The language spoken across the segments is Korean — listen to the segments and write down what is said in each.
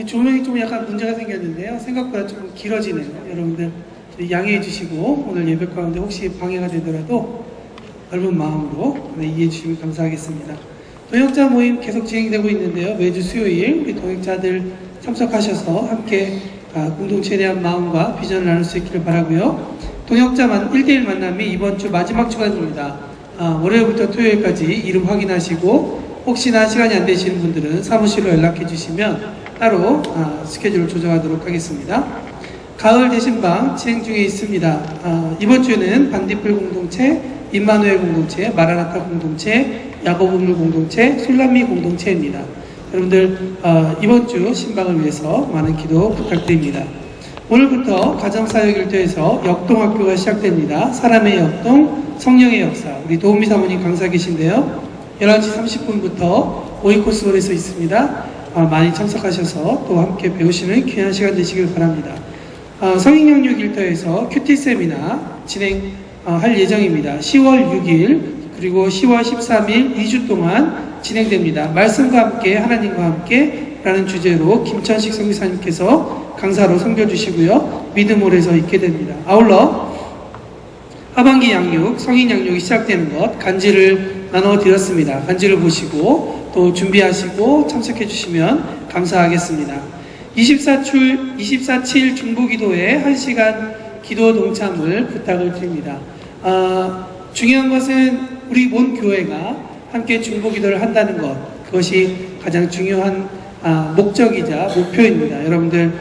조명이 좀 약간 문제가 생겼는데요. 생각보다 좀 길어지네요. 여러분들 양해해 주시고 오늘 예배 가운데 혹시 방해가 되더라도 넓은 마음으로 이해해 주시면 감사하겠습니다. 동역자 모임 계속 진행되고 있는데요. 매주 수요일 우리 동역자들 참석하셔서 함께 공동체에 대한 마음과 비전을 나눌 수 있기를 바라고요. 동역자 1대1 만남이 이번 주 마지막 주간입니다. 월요일부터 토요일까지 이름 확인하시고 혹시나 시간이 안 되시는 분들은 사무실로 연락해 주시면 따로 스케줄을 조정하도록 하겠습니다. 가을 대신방 진행 중에 있습니다. 이번 주에는 반딧불 공동체, 임마누엘 공동체, 마라나타 공동체, 야고보물 공동체, 솔람미 공동체입니다. 여러분들 이번 주 신방을 위해서 많은 기도 부탁드립니다. 오늘부터 가정사역일터에서 역동학교가 시작됩니다. 사람의 역동, 성령의 역사. 우리 도우미 사모님 강사 계신데요. 11시 30분부터 오이코스홀에서 있습니다. 많이 참석하셔서 또 함께 배우시는 귀한 시간 되시길 바랍니다. 성인영육 일터에서 큐티 세미나 진행할 예정입니다. 10월 6일 그리고 10월 13일 2주 동안 진행됩니다. 말씀과 함께 하나님과 함께 라는 주제로 김천식 성교사님께서 강사로 섬겨주시고요. 믿음홀에서 있게 됩니다. 아울러 하반기 양육, 성인 양육이 시작되는 것 간지를 나눠드렸습니다. 간지를 보시고 또 준비하시고 참석해 주시면 감사하겠습니다. 24/7 중보기도에 1시간 기도 동참을 부탁을 드립니다. 중요한 것은 우리 본 교회가 함께 중보기도를 한다는 것, 그것이 가장 중요한 목적이자 목표입니다. 여러분들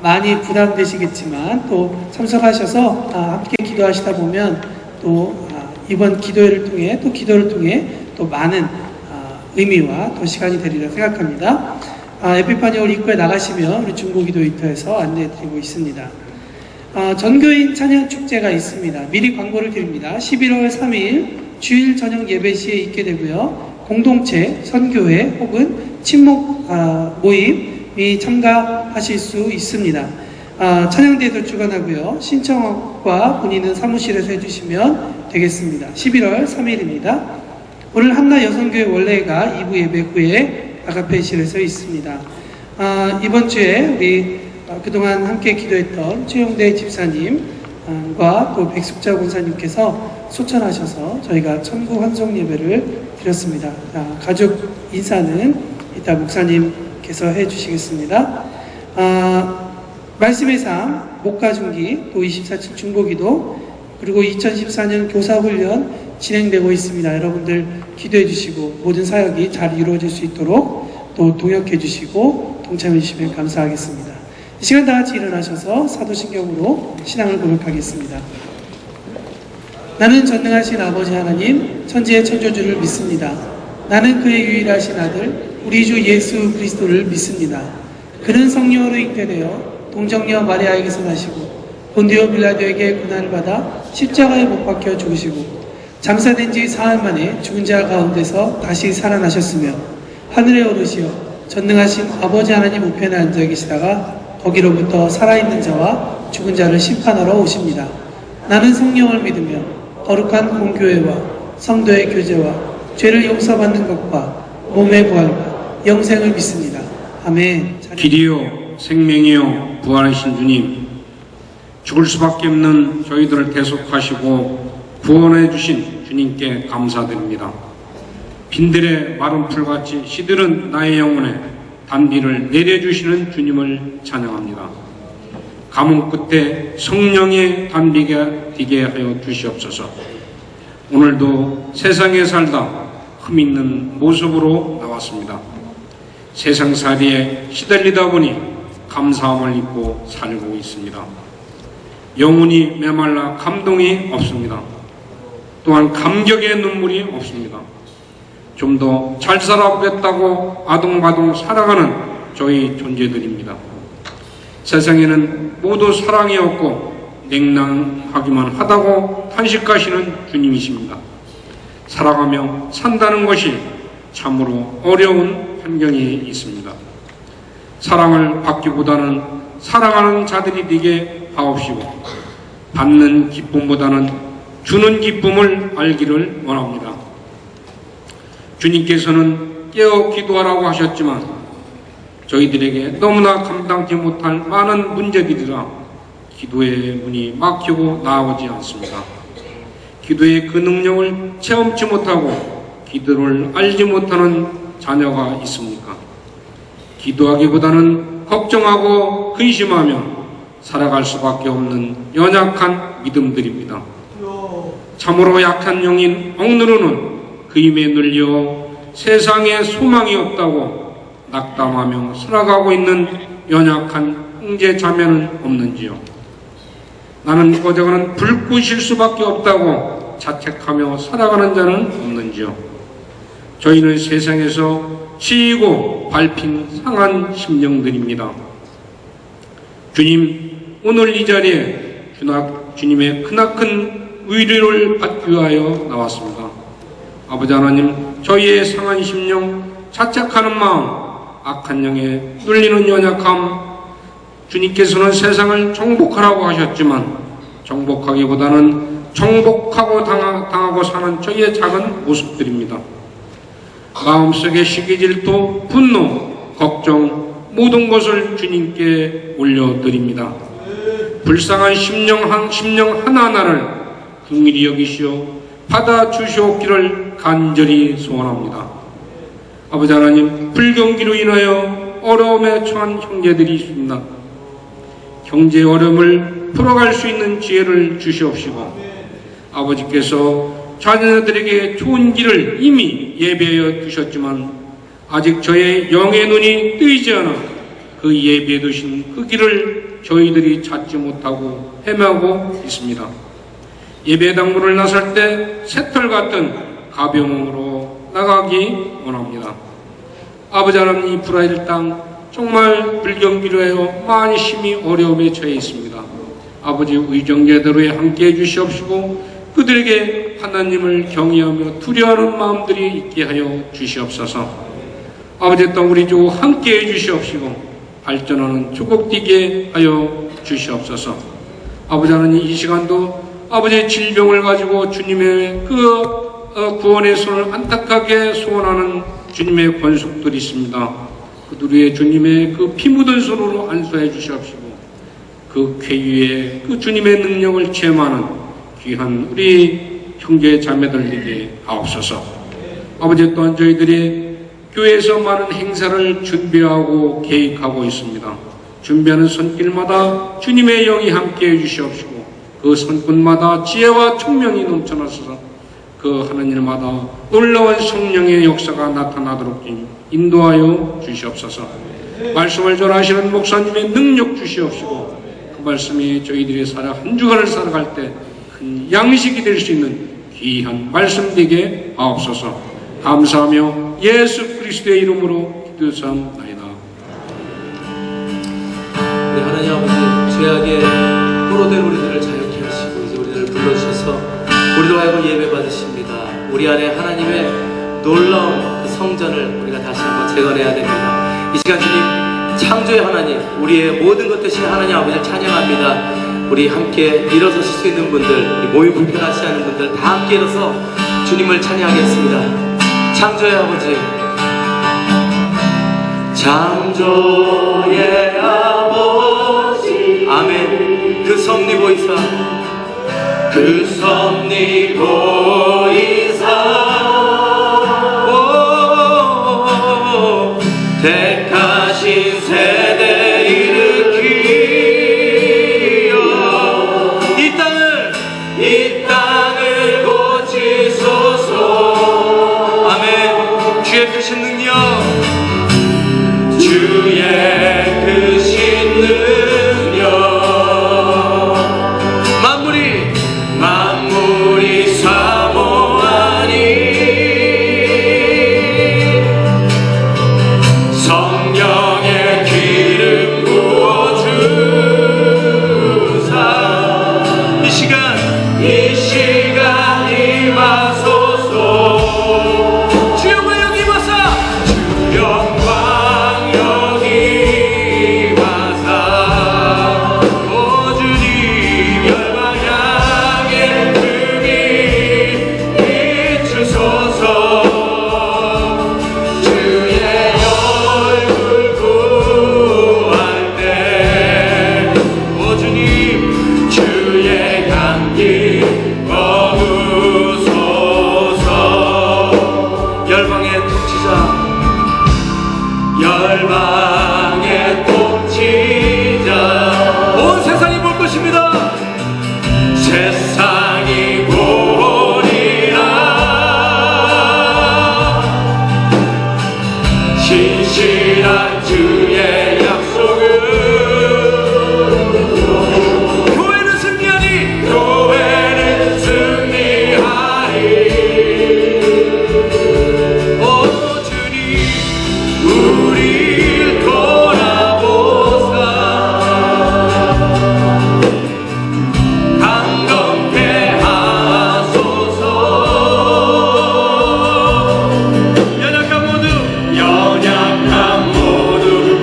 많이 부담되시겠지만 또 참석하셔서 함께 기도하시다 보면 또 이번 기도회를 통해 또 기도를 통해 또 많은 의미와 또 시간이 되리라 생각합니다. 에피파니올 입구에 나가시면 우리 중보기도 일터에서 안내해드리고 있습니다. 전교인 찬양 축제가 있습니다. 미리 광고를 드립니다. 11월 3일 주일 저녁 예배 시에 있게 되고요. 공동체, 선교회 혹은 친목 모임이 참가하실 수 있습니다. 찬양대회도 주관하고요. 신청과 본인은 사무실에서 해주시면 되겠습니다. 11월 3일입니다. 오늘 한나 여성교회 원래가 2부 예배 후에 아가페실에서 있습니다. 이번 주에 우리 그동안 함께 기도했던 최용대 집사님과 또 백숙자 권사님께서 소천하셔서 저희가 천국 환송 예배를 드렸습니다. 가족 인사는 이따 목사님께서 해주시겠습니다. 말씀의 삶, 목가중기, 또 24/7 중보기도, 그리고 2014년 교사훈련 진행되고 있습니다. 여러분들 기도해 주시고 모든 사역이 잘 이루어질 수 있도록 또 동역해 주시고 동참해 주시면 감사하겠습니다. 이 시간 다 같이 일어나셔서 사도신경으로 신앙을 고백하겠습니다. 나는 전능하신 아버지 하나님, 천지의 창조주를 믿습니다. 나는 그의 유일하신 아들, 우리 주 예수 그리스도를 믿습니다. 그는 성령으로 잉태되어 동정녀 마리아에게서 나시고 본디오 빌라도에게 고난을 받아 십자가에 못 박혀 죽으시고 장사된 지 사흘 만에 죽은 자 가운데서 다시 살아나셨으며 하늘에 오르시어 전능하신 아버지 하나님 우편에 앉아 계시다가 거기로부터 살아있는 자와 죽은 자를 심판하러 오십니다. 나는 성령을 믿으며 거룩한 공교회와 성도의 교제와 죄를 용서받는 것과 몸의 부활과 영생을 믿습니다. 아멘. 길이요 생명이요 부활하신 주님, 죽을 수밖에 없는 저희들을 대속하시고 구원해 주신 주님께 감사드립니다. 빈들의 마른 풀같이 시들은 나의 영혼에 단비를 내려주시는 주님을 찬양합니다. 가뭄 끝에 성령의 단비가 되게 하여 주시옵소서. 오늘도 세상에 살다 흠있는 모습으로 나왔습니다. 세상살이에 시달리다 보니 감사함을 입고 살고 있습니다. 영혼이 메말라 감동이 없습니다. 또한 감격의 눈물이 없습니다. 좀 더 잘 살아보겠다고 아둥바둥 살아가는 저희 존재들입니다. 세상에는 모두 사랑이 없고 냉랭하기만 하다고 탄식하시는 주님이십니다. 살아가며 산다는 것이 참으로 어려운 환경이 있습니다. 사랑을 받기보다는 사랑하는 자들이 되게 하옵시고 받는 기쁨보다는 주는 기쁨을 알기를 원합니다. 주님께서는 깨어 기도하라고 하셨지만 저희들에게 너무나 감당지 못할 많은 문제들이라 기도의 문이 막히고 나오지 않습니다. 기도의 그 능력을 체험치 못하고 기도를 알지 못하는 자녀가 있습니까? 기도하기보다는 걱정하고 근심하며 살아갈 수밖에 없는 연약한 믿음들입니다. 참으로 약한 영인 억누르는 그 힘에 눌려 세상에 소망이 없다고 낙담하며 살아가고 있는 연약한 형제 자매는 없는지요? 나는 고작은 불꽃일 수밖에 없다고 자책하며 살아가는 자는 없는지요? 저희는 세상에서 치이고 밟힌 상한 심령들입니다. 주님, 오늘 이 자리에 주님의 크나큰 위로를 받기 위하여 나왔습니다. 아버지 하나님, 저희의 상한 심령, 자책하는 마음, 악한 영에 눌리는 연약함, 주님께서는 세상을 정복하라고 하셨지만 정복하기보다는 정복하고 당하고 사는 저희의 작은 모습들입니다. 마음속에 시기, 질투, 분노, 걱정, 모든 것을 주님께 올려드립니다. 불쌍한 심령 하나하나를 긍휼히 여기시어 받아주시옵기를 간절히 소원합니다. 아버지 하나님, 불경기로 인하여 어려움에 처한 형제들이 있습니다. 형제의 어려움을 풀어갈 수 있는 지혜를 주시옵시고, 아버지께서 자녀들에게 좋은 길을 이미 예배하여 두셨지만 아직 저의 영의 눈이 뜨이지 않아 그 예배해 두신 그 길을 저희들이 찾지 못하고 헤매고 있습니다. 예배 당문을 나설 때 새털 같은 가벼움으로 나가기 원합니다. 아버지 하나님, 이 브라질 땅 정말 불경기로하여 많이 심히 어려움에 처해 있습니다. 아버지, 의정제대로에 함께해 주시옵시고 그들에게 하나님을 경외하며 두려워하는 마음들이 있게 하여 주시옵소서. 아버지, 또 우리 주 함께해 주시옵시고 발전하는 조국 되게 하여 주시옵소서. 아버지 하나님, 이 시간도 아버지의 질병을 가지고 주님의 그 구원의 손을 안타깝게 소원하는 주님의 권속들이 있습니다. 그들 위에 주님의 그 피 묻은 손으로 안수해 주시옵시고 그 쾌유의 그 주님의 능력을 체험하는 귀한 우리 형제 자매들에게 하옵소서. 아버지, 또한 저희들이 교회에서 많은 행사를 준비하고 계획하고 있습니다. 준비하는 손길마다 주님의 영이 함께해 주시옵시고 그 손끝마다 지혜와 총명이 넘쳐나서 그 하나님마다 놀라운 성령의 역사가 나타나도록 인도하여 주시옵소서. 말씀을 전하시는 목사님의 능력 주시옵시고 그 말씀이 저희들이 한 주간을 살아갈 때 큰 양식이 될 수 있는 귀한 말씀 되게 하옵소서. 감사하며 예수 그리스도의 이름으로 기도드리옵나이다. 네, 하나님 아버지, 죄악에 포로된 우리들을 자유케 하시고 이제 우리들을 불러주셔서 우리로 하여금 예배 받으십니다. 우리 안에 하나님의 놀라운 그 성전을 우리가 다시 한번 재건해야 됩니다. 이 시간 주님, 창조의 하나님, 우리의 모든 것 되신 하나님 아버지를 찬양합니다. 우리 함께 일어서실 수 있는 분들, 우리 모임 불편하지 않은 분들 다 함께 일어서 주님을 찬양하겠습니다. 창조의 아버지, 창조의 아버지, 아멘. 그 섭리 보이사, 그 섭리 보이사, 택하신 세대 일으키어 이 땅을 고치소서. 아멘. 주의 크신 능력, 주의 크신 능력, 만물이 사모하니 성령의 기름 부어주사 이 시간 임하소서. 주 영광 여기 임하사, 주 영광 여기 임하사. 오 주님, 열방 향해 등이 비추소서. 주의 얼굴 열방의 통치자 온 세상이 볼 것입니다. 세상이 보리라 신실한 주의 약속은 교회는 승리하니 교회는 승리하리. 오 주님 우릴 돌아보사 강건케 하소서. 연약한 모두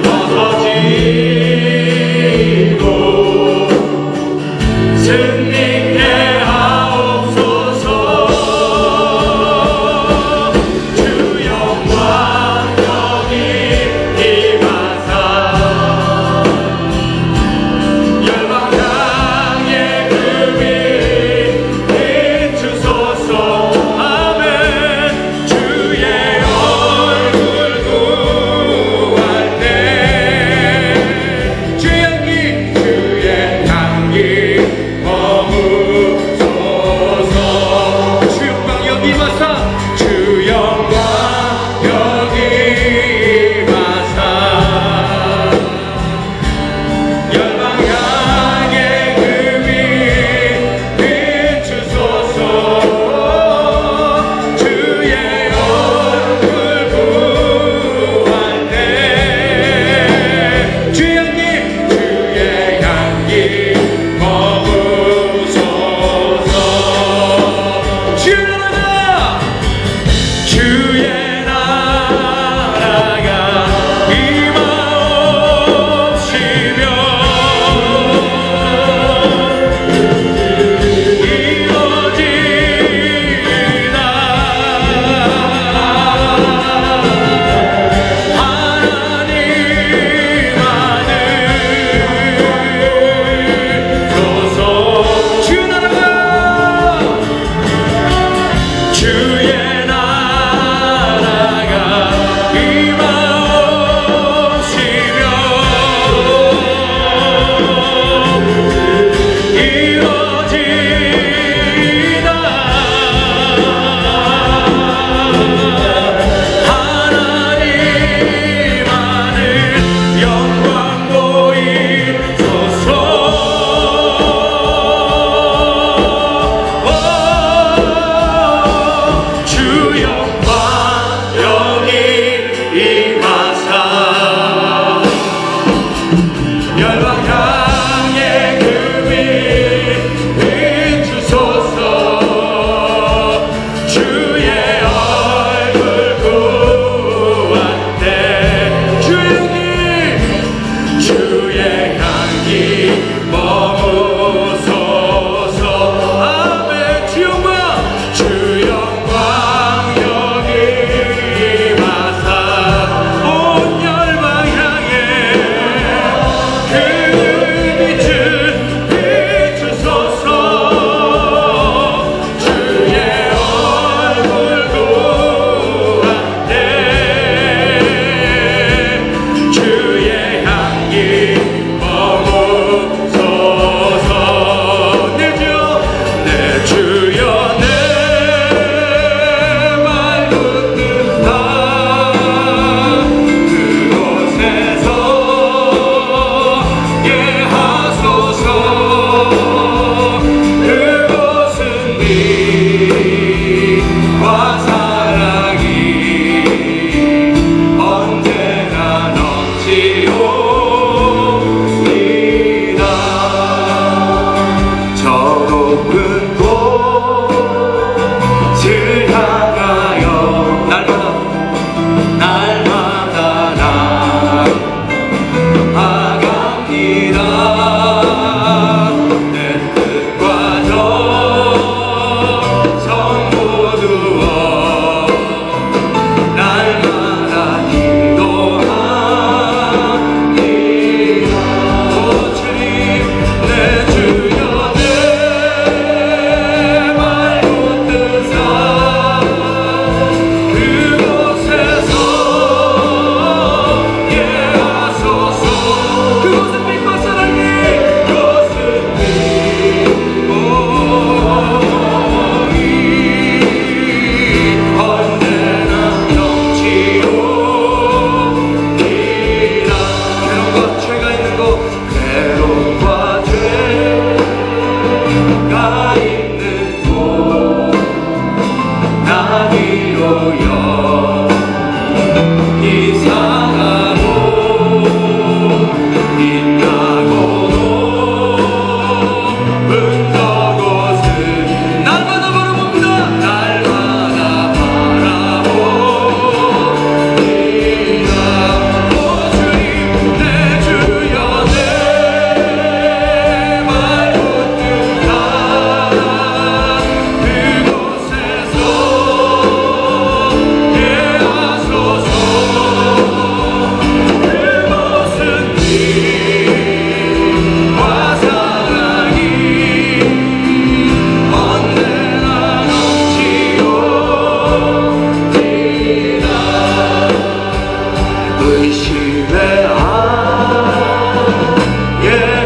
외항에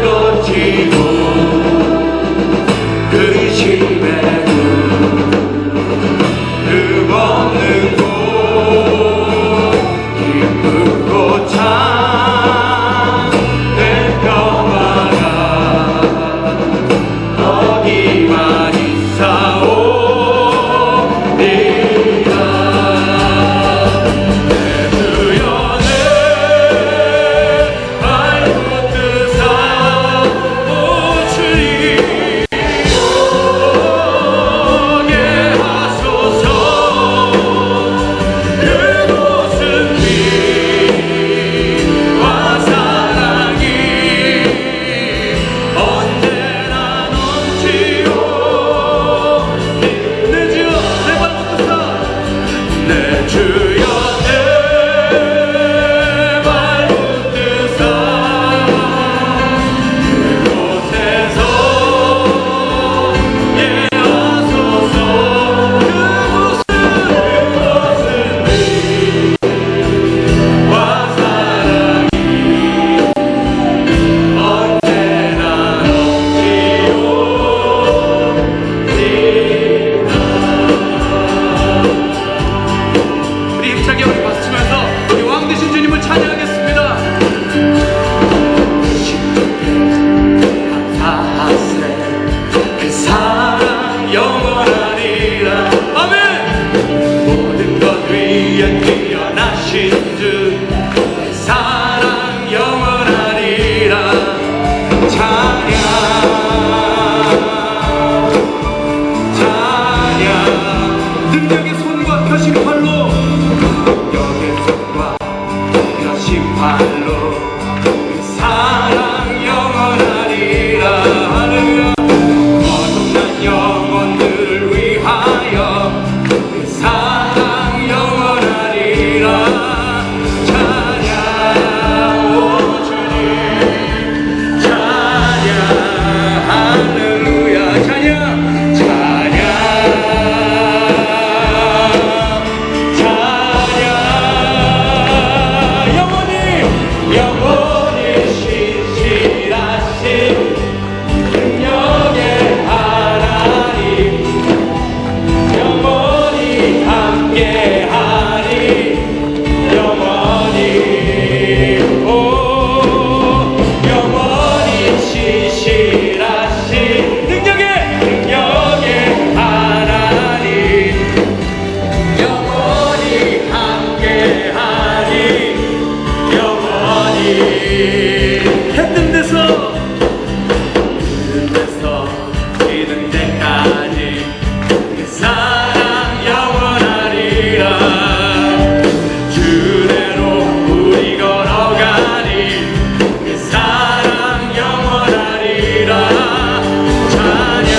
거치고 근심의 그 없는 곳 기쁘고 참된 평화가 거기만 있사오리라. 내 주여 내 발붙드사 오주리 오게 하소서. 그곳은 빛과 사랑이 언제나 넘치오. 내 주여 내 발붙드사 내 주여 내 발붙드사 그곳에서 예하소서. 그곳은 빛과 사랑이 언제나 넘치오리라. 우리 힘차게 우리 박수 치면서 우리 왕 되신 주님을 찬양하겠습니다. 감사하세 그 사랑 영원하리라. 아멘. 모든 것 위에 뛰어나신 주 그 사랑 영원하리라. 찬양 찬양. 능력의 손과 펴신 팔로 능력의 손과 펴신 팔로 그 사랑 영원하리라. 할렐루야. 거듭난 영혼들을 위하여 그 사랑 영원하리라. 찬양 오 주님 찬양 할렐루야. 찬양 찬양 찬양 영원히 영원히 신실하신 능력의 하나님 영원히 함께하리. 영원히 오 영원히 신실하신 능력의 하나님 영원히 함께하리. 영원히 했는 데서 지는 데까지 그 사랑 영원하리라. 주대로 우리 걸어가니 그 사랑 영원하리라. 찬양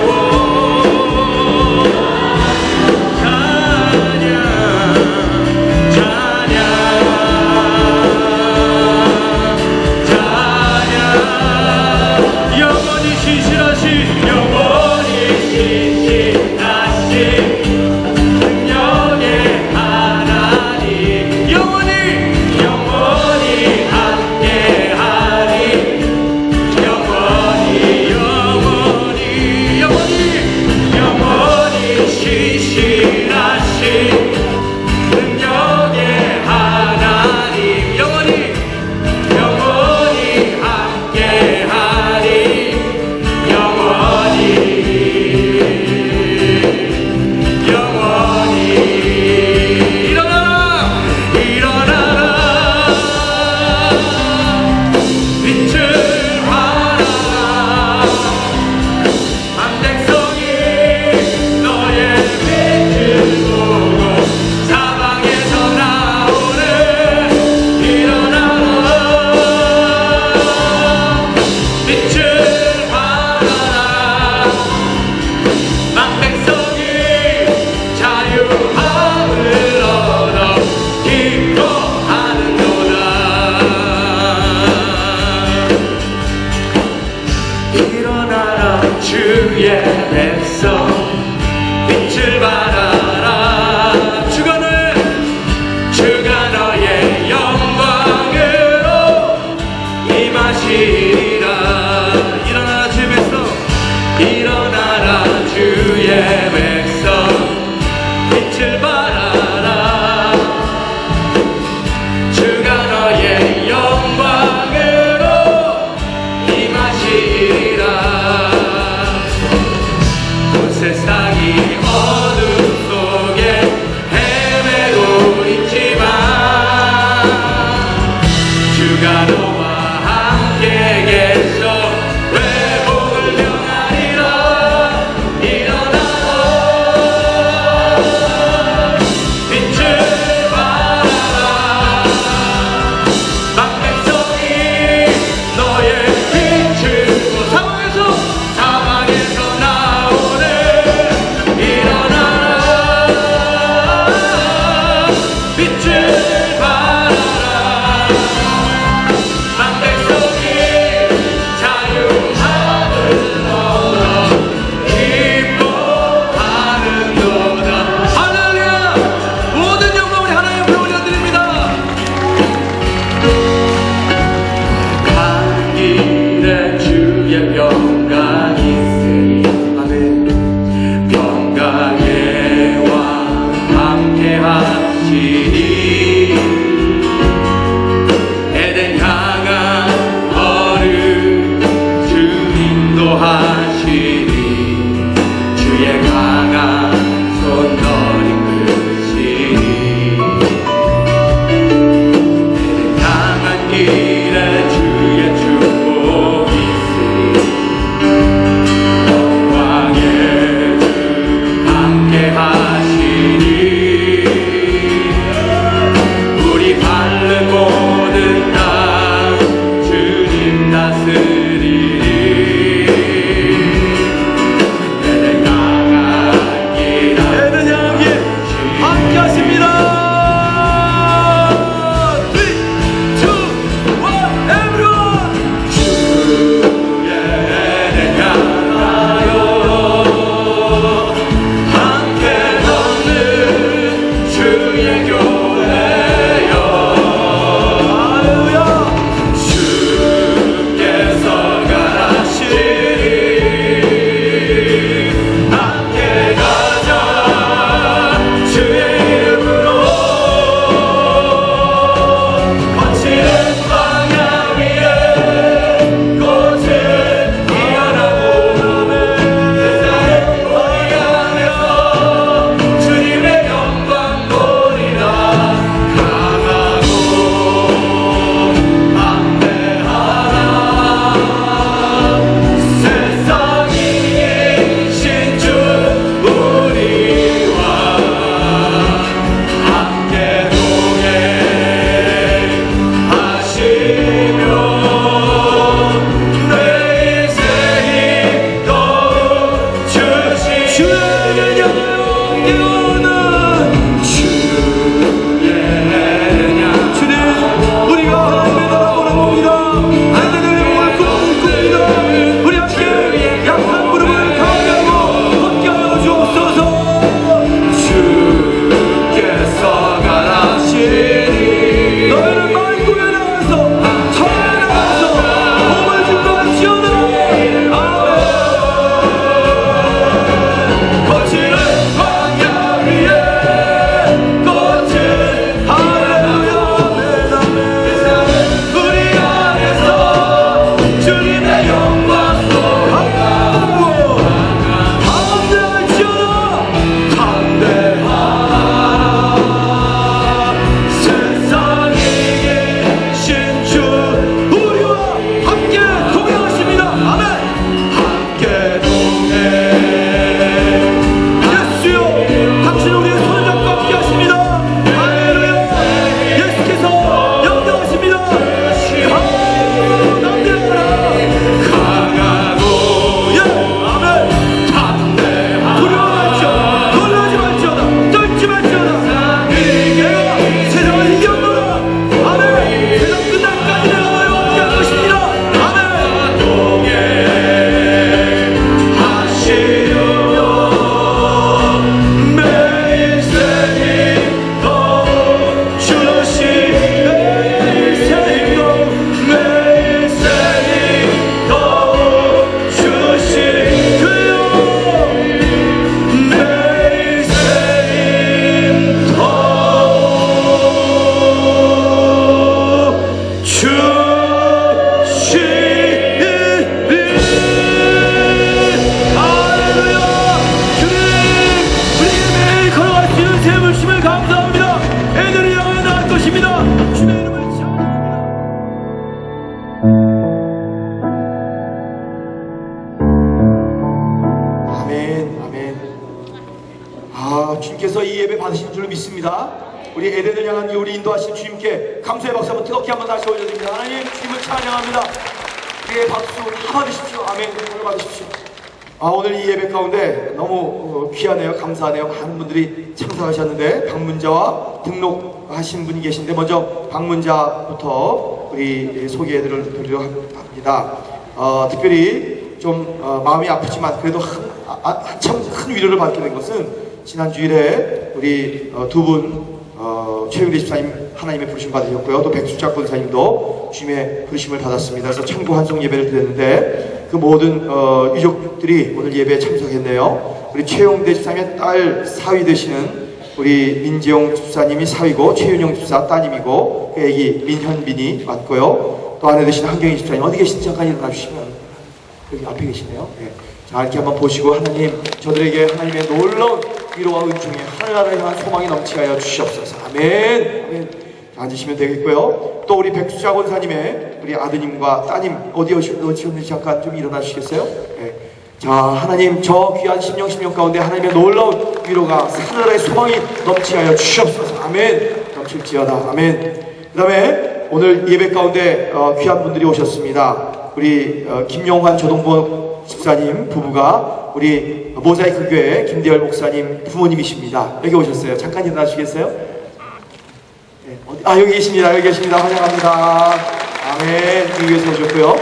오 찬양 찬양 우리 에덴을 향한 이 우리 인도하신 주님께 감사의 박수 한번 뜨겁게 한번 다시 올려드립니다. 하나님 주님을 찬양합니다. 우리의 박수 다 받으십시오. 아멘. 오늘 받으십시오. 오늘 이 예배 가운데 너무 귀하네요. 감사하네요. 많은 분들이 참석하셨는데 방문자와 등록하신 분이 계신데 먼저 방문자부터 우리 소개해드리려고 합니다. 특별히 좀 마음이 아프지만 그래도 한참 큰 위로를 받게 된 것은 지난 주일에 우리 두 분 최윤리 집사님 하나님의 부르심 받으셨고요. 또 백수작 권사님도 주님의 부르심을 받았습니다. 그래서 천구 환송 예배를 드렸는데 그 모든 유족들이 오늘 예배에 참석했네요. 우리 최용대 집사님의 딸 사위 되시는 우리 민지영 집사님이 사위고 최윤영 집사 따님이고 그 애기 민현빈이 맞고요. 또 아내 되시는 한경희 집사님 어디 계신지 잠깐 일어나 주시면 여기 앞에 계시네요. 네. 자, 이렇게 한번 보시고 하나님 저들에게 하나님의 놀라운 위로와 은총에 하늘나라를 향한 소망이 넘치게 하여 주시옵소서. 아멘. 아멘. 자, 앉으시면 되겠고요. 또 우리 백수자 권사님의 우리 아드님과 따님 어디 오셨는지 잠깐 좀 일어나 주시겠어요? 네. 자, 하나님 저 귀한 심령 가운데 하나님의 놀라운 위로가 하늘나라의 소망이 넘치게 하여 주시옵소서. 아멘. 넘칠지어다. 아멘. 그 다음에 오늘 예배 가운데 귀한 분들이 오셨습니다. 우리 김용환 조동보 집사님 부부가 우리 모자이크 교회 김대열 목사님 부모님이십니다. 여기 오셨어요. 잠깐 일어나 주시겠어요? 네, 여기 계십니다. 여기 계십니다. 환영합니다. 아멘. 여기 위해서 오셨고요.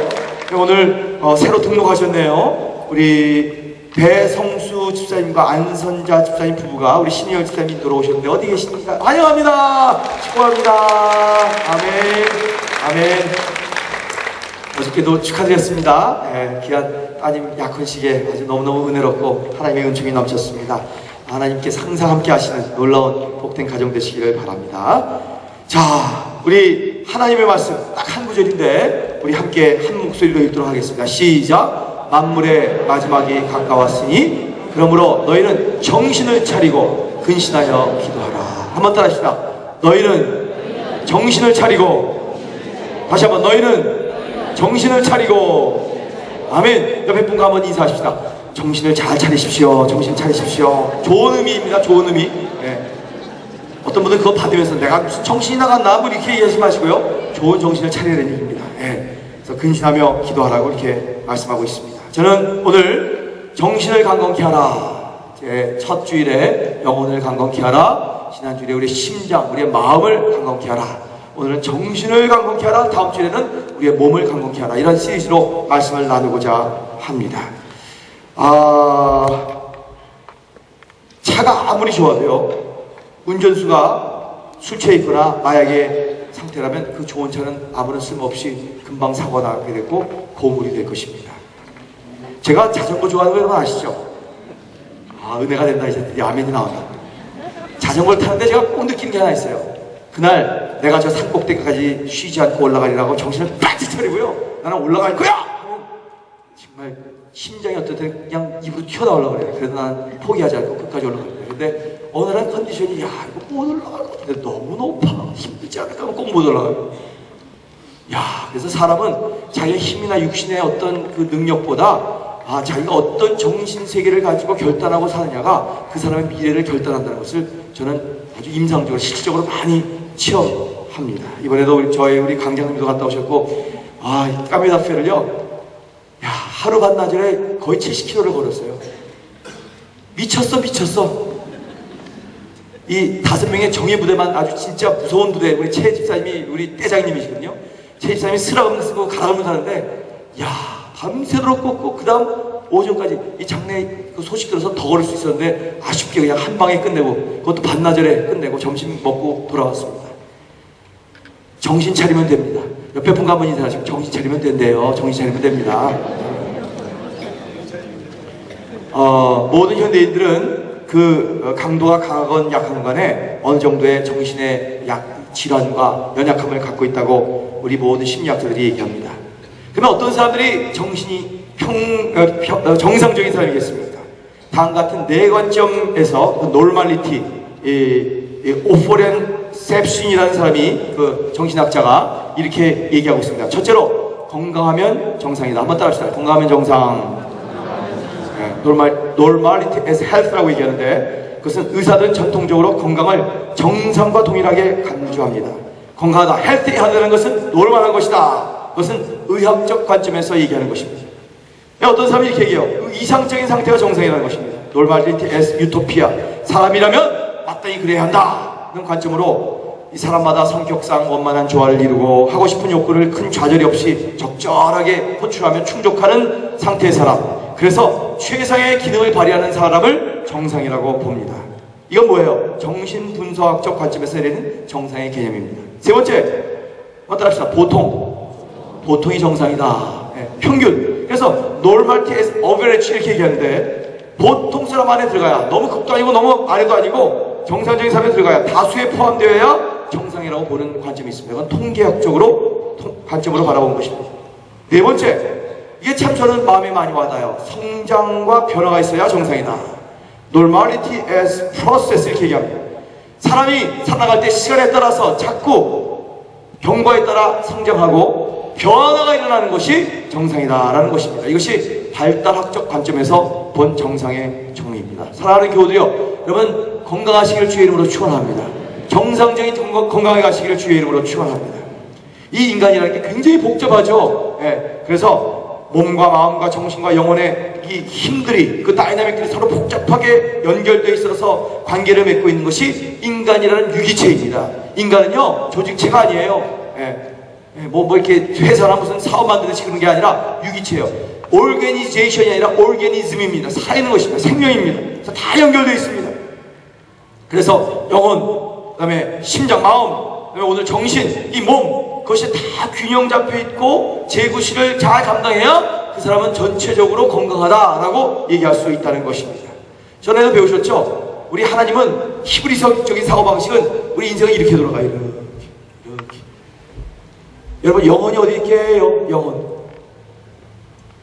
오늘 새로 등록하셨네요. 우리 배성수 집사님과 안선자 집사님 부부가 우리 신희열 집사님 인도로 오셨는데 어디 계십니까? 환영합니다. 축복합니다. 아멘. 아멘. 어저께도 축하드렸습니다. 네, 귀한 따님 약혼식에 아주 너무너무 은혜롭고 하나님의 은총이 넘쳤습니다. 하나님께서 항상 함께 하시는 놀라운 복된 가정 되시기를 바랍니다. 자, 우리 하나님의 말씀 딱 한 구절인데 우리 함께 한 목소리로 읽도록 하겠습니다. 시작. 만물의 마지막이 가까웠으니 그러므로 너희는 정신을 차리고 근신하여 기도하라. 한번 따라 합시다. 너희는 정신을 차리고, 다시 한번 너희는 정신을 차리고. 아멘. 옆에 분과 한번 인사하십시다. 정신을 잘 차리십시오. 정신 차리십시오. 좋은 의미입니다. 좋은 의미. 네. 어떤 분들 그거 받으면서 내가 무슨 정신이 나갔나 뭐 이렇게 얘기하지 마시고요. 좋은 정신을 차리라는 얘기입니다. 네. 그래서 근신하며 기도하라고 이렇게 말씀하고 있습니다. 저는 오늘 정신을 강건케 하라. 제 첫 주일에 영혼을 강건케 하라. 지난 주일에 우리의 심장, 우리의 마음을 강건케 하라. 오늘은 정신을 강건케 하라. 다음 주에는 우리의 몸을 강건케 하라. 이런 시리즈로 말씀을 나누고자 합니다. 차가 아무리 좋아도요, 운전수가 술 취해 있거나 마약의 상태라면 그 좋은 차는 아무런 쓸모없이 금방 사고 나게 되고 고물이 될 것입니다. 제가 자전거 좋아하는 거 여러분 아시죠? 은혜가 된다. 이제 아멘이 나온다. 자전거를 타는데 제가 꼭 느낀 게 하나 있어요. 그날 내가 저 산꼭대기까지 쉬지 않고 올라가리라고 정신을 빠지 차리고요. 나는 올라갈 거야! 하면 정말 심장이 어떻게 그냥 입으로 튀어나오려고 그래요. 그래도 나는 포기하지 않고 끝까지 올라갑니다. 근데 어느 날 컨디션이 이거 못 올라갈 것 같은데 너무 높아. 힘들지 않을까 하면 꼭 못 올라가요. 그래서 사람은 자기의 힘이나 육신의 어떤 그 능력보다 자기가 어떤 정신세계를 가지고 결단하고 사느냐가 그 사람의 미래를 결단한다는 것을 저는 아주 임상적으로 실질적으로 많이 체험합니다. 이번에도 우리 강장님도 갔다 오셨고 까메다페를요 하루 반나절에 거의 70km를 걸었어요. 미쳤어. 이 5명의 정예 부대만 아주 진짜 무서운 부대, 우리 최 집사님이 우리 떼장님이시거든요. 최 집사님이 스라금 쓰고 가라앉으면 사는데 밤새도록 걷고 그 다음 오전까지 이 장례 그 소식 들어서 더 걸을 수 있었는데 아쉽게 그냥 한 방에 끝내고 그것도 반나절에 끝내고 점심 먹고 돌아왔습니다. 정신 차리면 됩니다. 옆에 분과 한번 인사하시고 정신 차리면 된대요. 정신 차리면 됩니다. 모든 현대인들은 그 강도가 강하건 약한 간에 어느 정도의 정신의 질환과 연약함을 갖고 있다고 우리 모든 심리학자들이 얘기합니다. 그러면 어떤 사람들이 정신이 정상적인 사람이겠습니까? 다음 같은 네 관점에서 그 노멀리티, 오포렌 셉슨이라는 사람이 그 정신학자가 이렇게 얘기하고 있습니다. 첫째로 건강하면 정상이다. 한번 따라합시다. 건강하면 정상. Normality as health라고 얘기하는데 그것은 의사들은 전통적으로 건강을 정상과 동일하게 간주합니다. 건강하다, 헬티하다는 것은 노멀한 것이다. 그것은 의학적 관점에서 얘기하는 것입니다. 어떤 사람이 이렇게 얘기해요. 이상적인 상태가 정상이라는 것입니다. Normality as utopia. 사람이라면 마땅히 그래야 한다 는 관점으로 이 사람마다 성격상 원만한 조화를 이루고 하고 싶은 욕구를 큰 좌절이 없이 적절하게 호출하며 충족하는 상태의 사람, 그래서 최상의 기능을 발휘하는 사람을 정상이라고 봅니다. 이건 뭐예요? 정신분석학적 관점에서 내리는 정상의 개념입니다. 세 번째, 따라합시다. 보통이 정상이다. 네, 평균. 그래서 normality as average 이렇게 얘기하는데, 보통 사람 안에 들어가야, 너무 극도 아니고 너무 아래도 아니고 정상적인 사람에 들어가야, 다수에 포함되어야 정상이라고 보는 관점이 있습니다. 이건 통계학적으로 관점으로 바라본 것입니다. 네 번째, 이게 참 저는 마음에 많이 와닿아요. 성장과 변화가 있어야 정상이다. Normality as process 이렇게 얘기합니다. 사람이 살아갈 때 시간에 따라서 자꾸 경과에 따라 성장하고 변화가 일어나는 것이 정상이다라는 것입니다. 이것이 발달학적 관점에서 본 정상의 정의입니다. 사랑하는 교우들이요, 여러분 건강하시기를 주의 이름으로 축원합니다. 정상적인 건강에 가시기를 주의 이름으로 축원합니다. 이 인간이라는 게 굉장히 복잡하죠. 예, 그래서 몸과 마음과 정신과 영혼의 이 힘들이, 그 다이나믹들이 서로 복잡하게 연결되어 있어서 관계를 맺고 있는 것이 인간이라는 유기체입니다. 인간은요, 조직체가 아니에요. 뭐 이렇게 회사나 무슨 사업 만드듯이 그런 게 아니라 유기체예요. 오르게니제이션이 아니라 오르게니즘입니다. 살아있는 것입니다. 생명입니다. 그래서 다 연결되어 있습니다. 그래서 영혼, 그 다음에 심장, 마음, 그 다음에 오늘 정신, 이 몸, 그것이 다 균형 잡혀 있고 제구실을 잘 감당해야 그 사람은 전체적으로 건강하다라고 얘기할 수 있다는 것입니다. 전에도 배우셨죠? 우리 하나님은 히브리적인 사고방식은 우리 인생은 이렇게 돌아가요. 이렇게. 여러분, 영혼이 어디 있게요?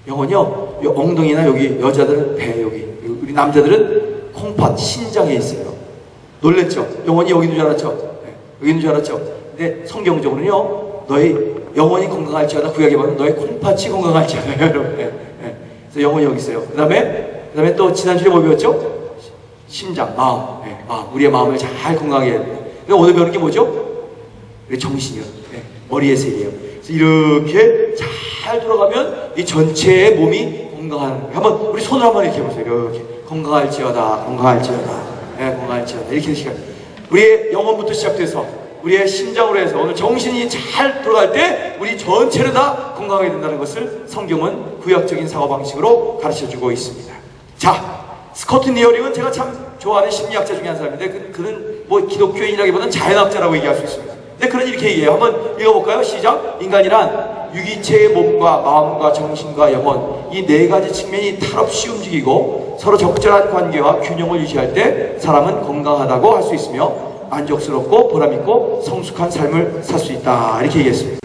영혼이요, 엉덩이나 여기, 여자들은 배 여기, 우리 남자들은 콩팥, 신장에 있어요. 놀랬죠? 영혼이 여기 있는 줄 알았죠? 네, 여기 있는 줄 알았죠? 근데 성경적으로는요, 너희 영혼이 건강할지어다, 구약에 보면 너희 콩팥이 건강할지어다, 여러분. 그래서 영혼이 여기 있어요. 그 다음에 또 지난주에 뭐 배웠죠? 심장, 마음. 우리의 마음을 잘 건강하게 해야 돼요. 오늘 배우는 게 뭐죠? 우리 정신이요. 머리의 세계예요. 그래서 이렇게 잘 돌아가면 이 전체의 몸이 건강하는 거예요. 한번 우리 손을 한번 이렇게 해보세요. 이렇게 건강할지어다, 건강할지어다. 이렇게 시간. 우리의 영혼부터 시작돼서 우리의 심장으로 해서 오늘 정신이 잘 돌아갈 때 우리 전체를 다 건강하게 된다는 것을 성경은 구약적인 사고방식으로 가르쳐주고 있습니다. 자, 스코트 니어링은 제가 참 좋아하는 심리학자 중에 한 사람인데 그는 뭐 기독교인이라기보다는 자연학자라고 얘기할 수 있습니다. 근데 그는 이렇게 얘기해요. 한번 읽어볼까요? 시작. 인간이란 유기체의 몸과 마음과 정신과 영혼, 이 네 가지 측면이 탈없이 움직이고 서로 적절한 관계와 균형을 유지할 때 사람은 건강하다고 할 수 있으며 만족스럽고 보람있고 성숙한 삶을 살 수 있다, 이렇게 얘기했습니다.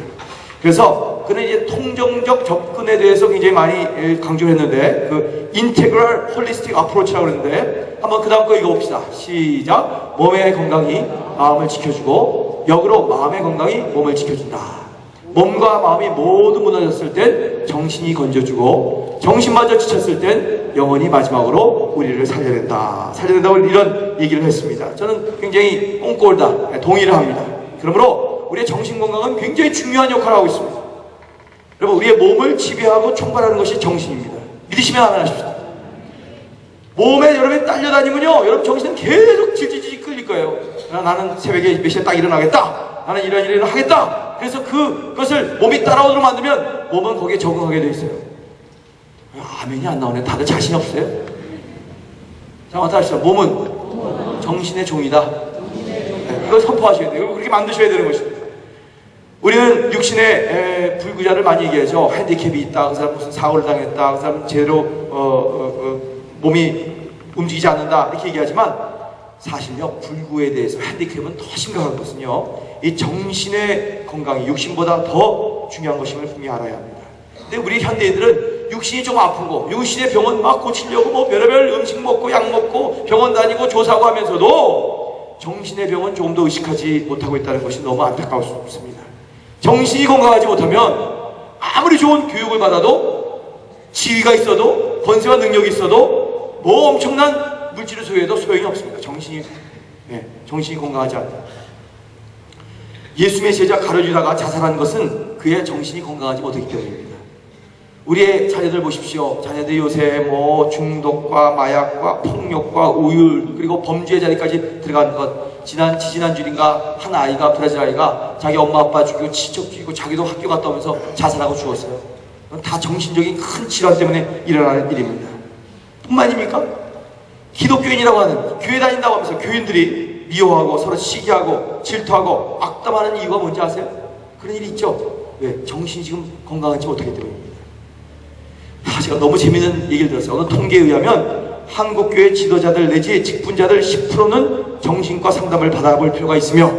그래서 그는 이제 통정적 접근에 대해서 굉장히 많이 강조를 했는데, 그 인테그럴 홀리스틱 어프로치라고 그러는데, 한번 그 다음 거 읽어봅시다. 시작. 몸의 건강이 마음을 지켜주고 역으로 마음의 건강이 몸을 지켜준다. 몸과 마음이 모두 무너졌을 땐 정신이 건져주고 정신마저 지쳤을 땐 영혼이 마지막으로 우리를 살려낸다고 이런 얘기를 했습니다. 저는 굉장히 꽁꼴다 동의를 합니다. 그러므로 우리의 정신 건강은 굉장히 중요한 역할을 하고 있습니다. 여러분, 우리의 몸을 지배하고 총괄하는 것이 정신입니다. 믿으시면 아멘 하십시오. 몸에 여러분이 딸려다니면요, 여러분 정신은 계속 질질질 끌릴 거예요. 나는 새벽에 몇 시에 딱 일어나겠다. 나는 이런 일을 하겠다. 그래서 그것을 몸이 따라오도록 만들면 몸은 거기에 적응하게 돼 있어요. 아멘이 안 나오네. 다들 자신 없어요? 자, 다시 몸은 정신의 종이다. 네, 이걸 선포하셔야 돼요. 그렇게 만드셔야 되는 것입니다. 우리는 육신의 불구자를 많이 얘기하죠. 핸디캡이 있다. 그 사람 무슨 사고를 당했다. 그 사람 제대로 몸이 움직이지 않는다. 이렇게 얘기하지만 사실요, 불구에 대해서 핸디캡은 더 심각한 것은요, 이 정신의 건강이 육신보다 더 중요한 것임을 분명히 알아야 합니다. 근데 우리 현대인들은 육신이 좀 아프고 육신의 병은 막 고치려고 뭐 별의별 음식 먹고 약 먹고 병원 다니고 조사하고 하면서도 정신의 병은 조금 더 의식하지 못하고 있다는 것이 너무 안타까웠습니다. 정신이 건강하지 못하면 아무리 좋은 교육을 받아도 지위가 있어도 권세와 능력이 있어도 뭐 엄청난 물질을 소유해도 소용이 없습니다. 정신이 건강하지 않다. 예수님의 제자 가룟유다가 자살한 것은 그의 정신이 건강하지 못했기 때문입니다. 우리의 자녀들 보십시오. 자녀들이 요새 중독과 마약과 폭력과 우율 그리고 범죄의 자리까지 들어간 것. 지지난주인가 한 아이가, 브라질 아이가 자기 엄마 아빠 죽이고 친척 죽이고 자기도 학교 갔다 오면서 자살하고 죽었어요. 그건 다 정신적인 큰 질환 때문에 일어나는 일입니다. 뿐만입니까? 기독교인이라고 하는, 교회 다닌다고 하면서 교인들이 미워하고 서로 시기하고 질투하고 악담하는 이유가 뭔지 아세요? 그런 일이 있죠. 왜? 정신이 지금 건강하지 못하기 때문입니다. 제가 너무 재미있는 얘기를 들었어요. 어느 통계에 의하면 한국교회 지도자들 내지 직분자들 10%는 정신과 상담을 받아볼 필요가 있으며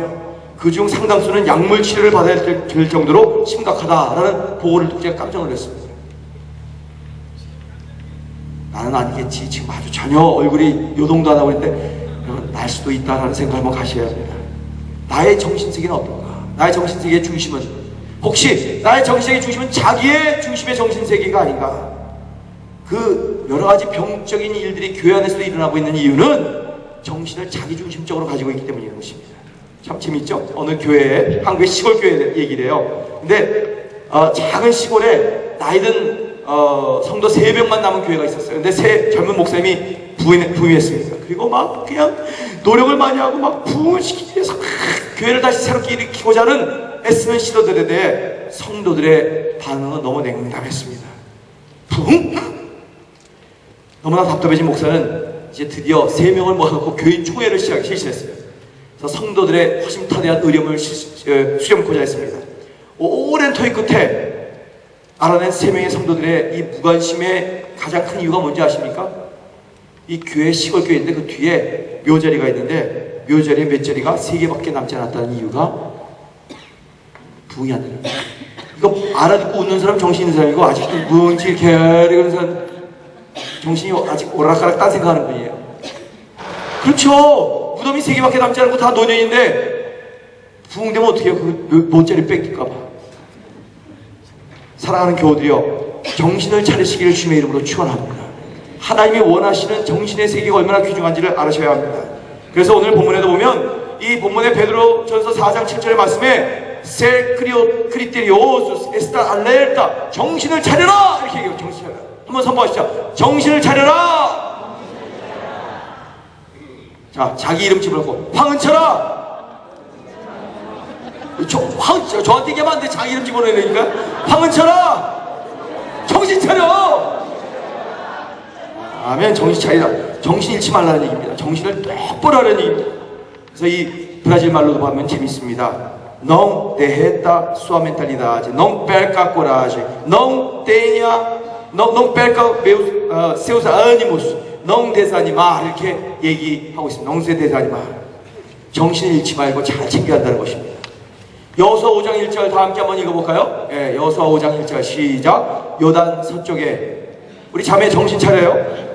그중 상당수는 약물 치료를 받아야 될 정도로 심각하다라는 보고를 듣고 제가 깜짝 놀랐습니다. 나는 아니겠지. 지금 아주 전혀 얼굴이 요동도 안 하고 있는데 날 수도 있다라는 생각을 한번 가셔야 합니다. 나의 정신세계는 어떤가? 나의 정신세계의 중심은 혹시 나의 정신세계의 중심은 자기의 중심의 정신세계가 아닌가? 그 여러 가지 병적인 일들이 교회 안에서도 일어나고 있는 이유는 정신을 자기 중심적으로 가지고 있기 때문인 것입니다. 참 재밌죠? 어느 교회에, 한국의 시골 교회 얘기를 해요. 근데 작은 시골에 나이든 성도 3명만 남은 교회가 있었어요. 근데 세 젊은 목사님이 부임했습니다. 그리고 막 그냥 노력을 많이 하고 막 부흥시키기 위해서 교회를 다시 새롭게 일으키고자 하는 애쓰는 시도들에 대해 성도들의 반응은 너무 냉담했습니다. 부흥? 너무나 답답해진 목사는 이제 드디어 3명을 모아놓고 교인 총회를 실시했어요. 그래서 성도들의 허심탄회한 의령을 수렴코자 했습니다. 오랜 토의 끝에 알아낸 3명의 성도들의 이 무관심의 가장 큰 이유가 뭔지 아십니까? 이 교회 시골교회인데 그 뒤에 묘자리가 있는데 묘자리에 몇 자리가 3개밖에 남지 않았다는 이유가 부흥이 안 되는 거예요. 이거 알아듣고 웃는 사람 정신 있는 사람이고 아직도 뭉칠 게으르는 사람 정신이 아직 오락가락 딴 생각하는 분이에요. 그렇죠. 무덤이 3개밖에 남지 않고 다 노년인데 부흥되면 어떻게 해요? 그 못자리 뺏길까봐. 사랑하는 교우들이여, 정신을 차리시기를 주님의 이름으로 축원합니다. 하나님이 원하시는 정신의 세계가 얼마나 귀중한지를 알으셔야 합니다. 그래서 오늘 본문에도 보면 이 본문의 베드로전서 4장 7절의 말씀에 셀 크리테리오스 에스타 알레르타, 정신을 차려라 이렇게 얘기해요. 정신 차려라. 한번 선포하시죠. 정신을 차려라. 자, 자기 이름 집어넣고 황은철아. 저한테 얘기하면 안 돼. 자기 이름 집어넣어야 되니까. 황은철아, 정신 차려. 아멘. 정신 차리라. 정신 잃지 말라는 얘기입니다. 정신을 똑바로 하라는 얘기입니다. 그래서 이 브라질 말로도 보면 재밌습니다. Não derreta sua mentalidade, não perca a coragem, não perca seus ânimos, não desanimar 이렇게 얘기하고 있습니다. não se desanimar. 정신을 잃지 말고 잘 챙겨야 한다는 것입니다. 여호수아 5장 1절 다 함께 한번 읽어볼까요? 예, 여호수아 5장 1절 시작. 요단 서쪽에 우리 자매 정신 차려요.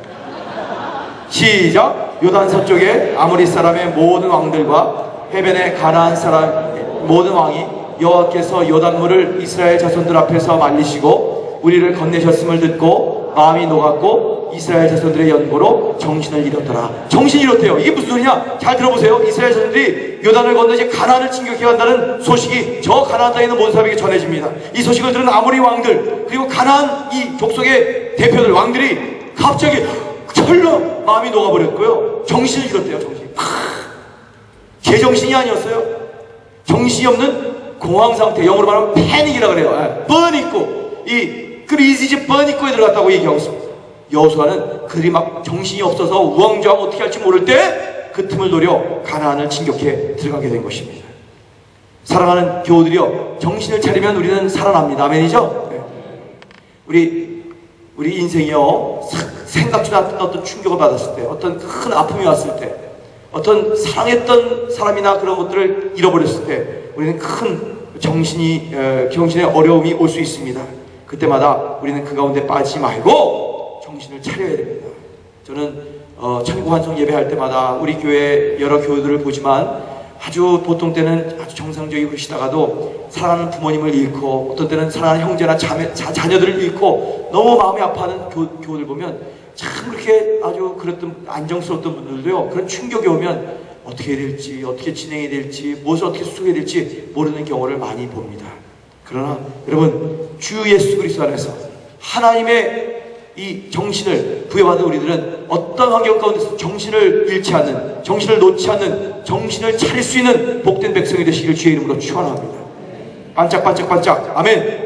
시작. 요단 서쪽에 아모리 사람의 모든 왕들과 해변의 가나안 사람 모든 왕이 여호와께서 요단물을 이스라엘 자손들 앞에서 말리시고 우리를 건네셨음을 듣고 마음이 녹았고 이스라엘 자손들의 연고로 정신을 잃었더라. 정신이 잃었대요. 이게 무슨 소리냐? 잘 들어보세요. 이스라엘 자손들이 요단을 건너 이제 가나안을 진격해 간다는 소식이 저 가나안 땅에 있는 모든 사람에게 전해집니다. 이 소식을 들은 아모리 왕들 그리고 가나안 이 족속의 대표들 왕들이 갑자기 철렁 마음이 녹아버렸고요. 정신을 잃었대요. 정신. 제정신이 아니었어요. 정신이 없는 공황 상태, 영어로 말하면 패닉이라고 그래요. 뻔있고 이 크리지지 뻔있고에 들어갔다고 얘기하고 있습니다. 여호수아는 그들이 막 정신이 없어서 우왕좌왕 어떻게 할지 모를 때 그 틈을 노려 가나안을 진격해 들어가게 된 것입니다. 사랑하는 교우들이여, 정신을 차리면 우리는 살아납니다. 아멘이죠? 네. 우리 인생이요, 생각지도 않던 어떤 충격을 받았을 때, 어떤 큰 아픔이 왔을 때, 어떤 사랑했던 사람이나 그런 것들을 잃어버렸을 때 우리는 큰 정신의 어려움이 올 수 있습니다. 그때마다 우리는 그 가운데 빠지지 말고 정신을 차려야 됩니다. 저는 천국 환송 예배할 때마다 우리 교회 여러 교우들을 보지만 아주 보통 때는 아주 정상적이고 그러시다가도 사랑하는 부모님을 잃고 어떤 때는 사랑하는 형제나 자녀들을 잃고 너무 마음이 아파하는 교우들 보면 참 그렇게 아주 그랬던 안정스러웠던 분들도요, 그런 충격이 오면 어떻게 해야 될지, 어떻게 진행해야 될지, 무엇을 어떻게 수행해야 될지 모르는 경우를 많이 봅니다. 그러나 여러분, 주 예수 그리스도 안에서 하나님의 이 정신을 부여받은 우리들은 어떤 환경 가운데서 정신을 잃지 않는, 정신을 놓지 않는, 정신을 차릴 수 있는 복된 백성이 되시기를 주의 이름으로 축원합니다. 반짝반짝반짝. 아멘.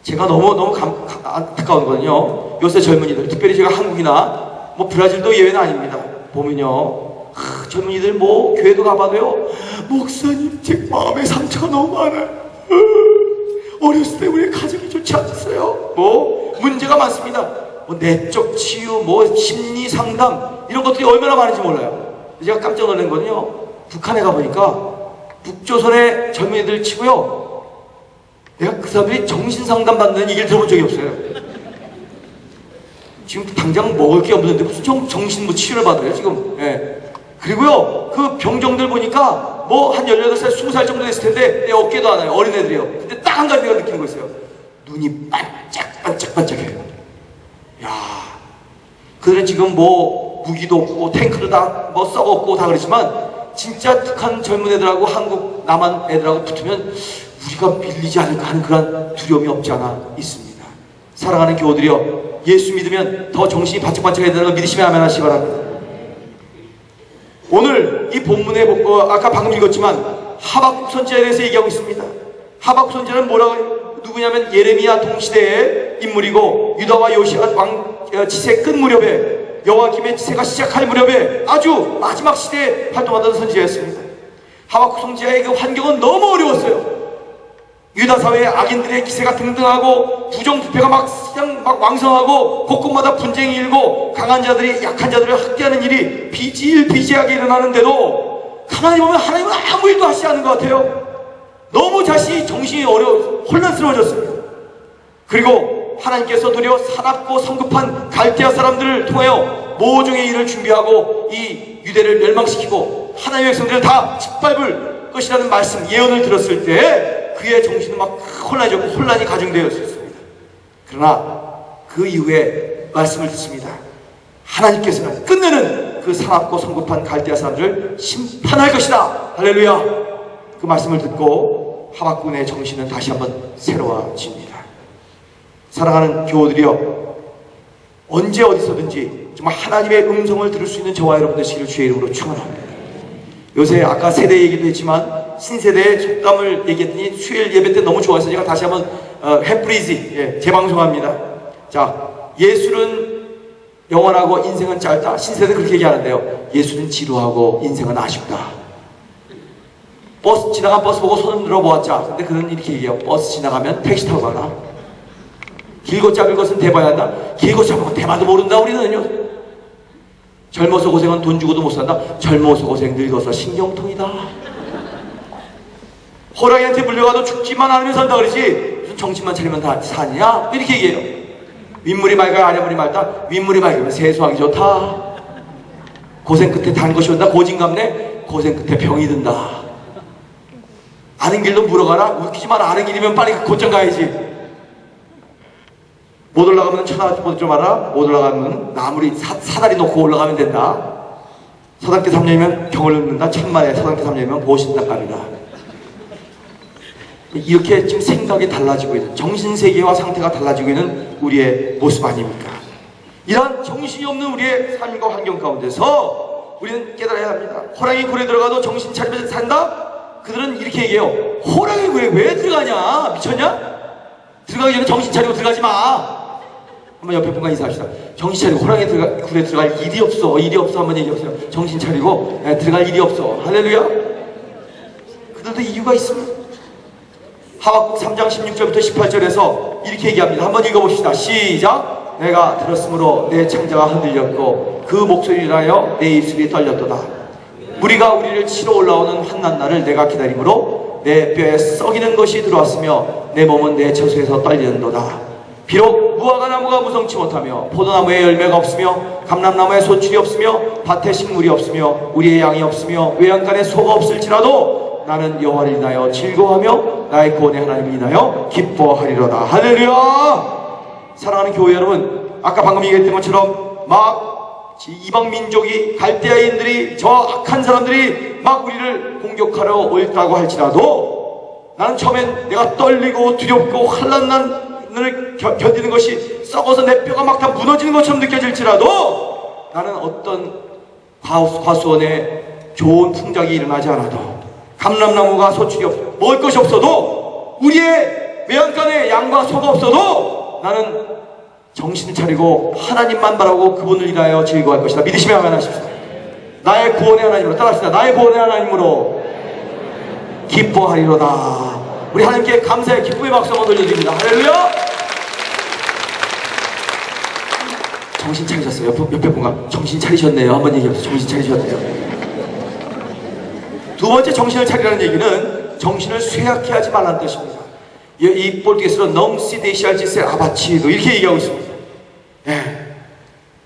제가 너무 안타까운 거는요, 요새 젊은이들, 특별히 제가 한국이나 뭐 브라질도 예외는 아닙니다. 보면요, 젊은이들 뭐 교회도 가봐도요, 목사님 제 마음의 상처가 너무 많아요. 어렸을 때 우리 가정이 좋지 않았어요. 뭐 문제가 많습니다. 뭐 내적 치유, 뭐 심리 상담 이런 것들이 얼마나 많은지 몰라요. 제가 깜짝 놀란 거는요, 북한에 가보니까 북조선의 젊은이들 치고요, 내가 그 사람들이 정신상담 받는 얘기를 들어본 적이 없어요. 지금 당장 먹을 게 없는데 무슨 정신 뭐 치료를 받아요 지금. 예. 그리고요, 그 병정들 보니까 뭐 한 18살, 20살 정도 됐을 텐데 내 어깨도 안 와요. 어린애들이요. 근데 딱 한 가지 내가 느끼는 거 있어요. 눈이 반짝반짝반짝해요. 야, 그들은 지금 뭐 무기도 없고 탱크도 다 뭐 썩었고 다 그렇지만 진짜 북한 젊은 애들하고 한국 남한 애들하고 붙으면 우리가 밀리지 않을까 하는 그런 두려움이 없지 않아 있습니다. 사랑하는 교우들이여, 예수 믿으면 더 정신이 반짝반짝해야 되는 걸 믿으시면 아멘 하시기 바랍니다. 오늘 이 본문에 아까 방금 읽었지만 하박국 선지자에 대해서 얘기하고 있습니다. 하박국 선지자는 뭐라고 해요? 누구냐면 예레미야 동시대의 인물이고, 유다와 요시아 왕 치세 끝 무렵에, 여호와김의 치세가 시작할 무렵에 아주 마지막 시대에 활동하던 선지자였습니다. 하박국 선지자의 그 환경은 너무 어려웠어요. 유다 사회의 악인들의 기세가 등등하고 부정부패가 막 왕성하고 곳곳마다 분쟁이 일고 강한 자들이 약한 자들을 학대하는 일이 비일비재하게 일어나는데도 가만히 보면 하나님은 아무 일도 하시지 않는 것 같아요. 너무 자신이 정신이 혼란스러워졌습니다. 그리고 하나님께서 도리어 사납고 성급한 갈대아 사람들을 통하여 모종의 일을 준비하고 이 유대를 멸망시키고 하나님의 백성들을 다 짓밟을 것이라는 말씀, 예언을 들었을 때 그의 정신은 막 혼란이 가중되었습니다. 그러나 그 이후에 말씀을 듣습니다. 하나님께서는 끝내는 그 사납고 성급한 갈대아 사람들을 심판할 것이다. 할렐루야. 그 말씀을 듣고 하박국의 정신은 다시 한번 새로워집니다. 사랑하는 교우들이여, 언제 어디서든지 정말 하나님의 음성을 들을 수 있는 저와 여러분 되시기를 주의 이름으로 축원합니다. 요새 아까 세대 얘기도 했지만 신세대의 속담을 얘기했더니 수요일 예배 때 너무 좋아해서 제가 다시 한번 햇브리지 재방송합니다. 자, 예술은 영원하고 인생은 짧다. 신세대는 그렇게 얘기하는데요, 예술은 지루하고 인생은 아쉽다. 지나간 버스 보고 손을 들어보았자. 근데 그는 이렇게 얘기해요. 버스 지나가면 택시 타고 가라. 길고 짧은 것은 대봐야 한다. 길고 짧은 건 대봐도 모른다. 우리는요, 젊어서 고생은 돈 주고도 못 산다. 젊어서 고생, 늙어서 신경통이다. 호랑이한테 물려가도 죽지만 않으면 산다 그러지 무슨 정신만 차리면 다 사냐? 이렇게 얘기해요. 윗물이 맑아야 아랫물이 맑다. 윗물이 맑으면 세수하기 좋다. 고생 끝에 단 것이 온다. 고진감래. 고생 끝에 병이 든다. 아는 길도 물어가라. 웃기지 마라. 아는 길이면 빨리 곧장 가야지. 못 올라가면 쳐다보지 좀 마라. 못 올라가면 나무리 사다리 놓고 올라가면 된다. 서당대 3년이면 경을 읊는다. 천만에 서당대 3년이면 보신다 값이다. 이렇게 지금 생각이 달라지고 있는, 정신세계와 상태가 달라지고 있는 우리의 모습 아닙니까? 이러한 정신이 없는 우리의 삶과 환경 가운데서 우리는 깨달아야 합니다. 호랑이 굴에 들어가도 정신 차리면서 산다? 그들은 이렇게 얘기해요. 호랑이 굴에 왜 들어가냐? 미쳤냐? 들어가기 전에 정신 차리고 들어가지 마. 한번 옆에 분과 인사합시다. 정신 차리고 호랑이 굴에 들어갈 일이 없어. 한번 얘기해보세요. 정신 차리고 들어갈 일이 없어. 할렐루야. 그들도 이유가 있습니다. 하박국 3장 16절부터 18절에서 이렇게 얘기합니다. 한번 읽어봅시다. 시작. 내가 들었으므로 내 창자가 흔들렸고 그 목소리를 인하여 내 입술이 떨렸도다. 무리가 우리를 치러 올라오는 환난날을 내가 기다림으로 내 뼈에 썩이는 것이 들어왔으며 내 몸은 내 처소에서 떨리는도다. 비록 무화과 나무가 무성치 못하며 포도나무에 열매가 없으며 감람나무에 소출이 없으며 밭에 식물이 없으며 우리의 양이 없으며 외양간에 소가 없을지라도 나는 여호와를 인하여 즐거워하며 나의 구원의 하나님을 인하여 기뻐하리로다. 할렐루야. 사랑하는 교회 여러분, 아까 방금 얘기했던 것처럼 막 이방 민족이 갈대아인들이 저 악한 사람들이 막 우리를 공격하러 올다고 할지라도 나는 처음엔 내가 떨리고 두렵고 환난을 견디는 것이 썩어서 내 뼈가 막 다 무너지는 것처럼 느껴질지라도 나는 어떤 과수원에 좋은 풍작이 일어나지 않아도 감람나무가 소출이 없어 먹을 것이 없어도 우리의 외양간에 양과 소가 없어도 나는 정신을 차리고 하나님만 바라고 그분을 인하여 즐거워할 것이다. 믿으시면 아멘 하십시오. 나의 구원의 하나님으로 따라합시다. 나의 구원의 하나님으로 기뻐하리로다. 우리 하나님께 감사의 기쁨의 박수 한번 돌려드립니다. 할렐루야. 정신 차리셨어요. 옆에 분과 정신 차리셨네요. 한번 얘기해보세요. 정신 차리셨네요. 두 번째 정신을 차리라는 얘기는 정신을 쇠약해 하지 말라는 뜻입니다. 이 포르투게스로 não se deixar de ser abatido 이렇게 얘기하고 있습니다.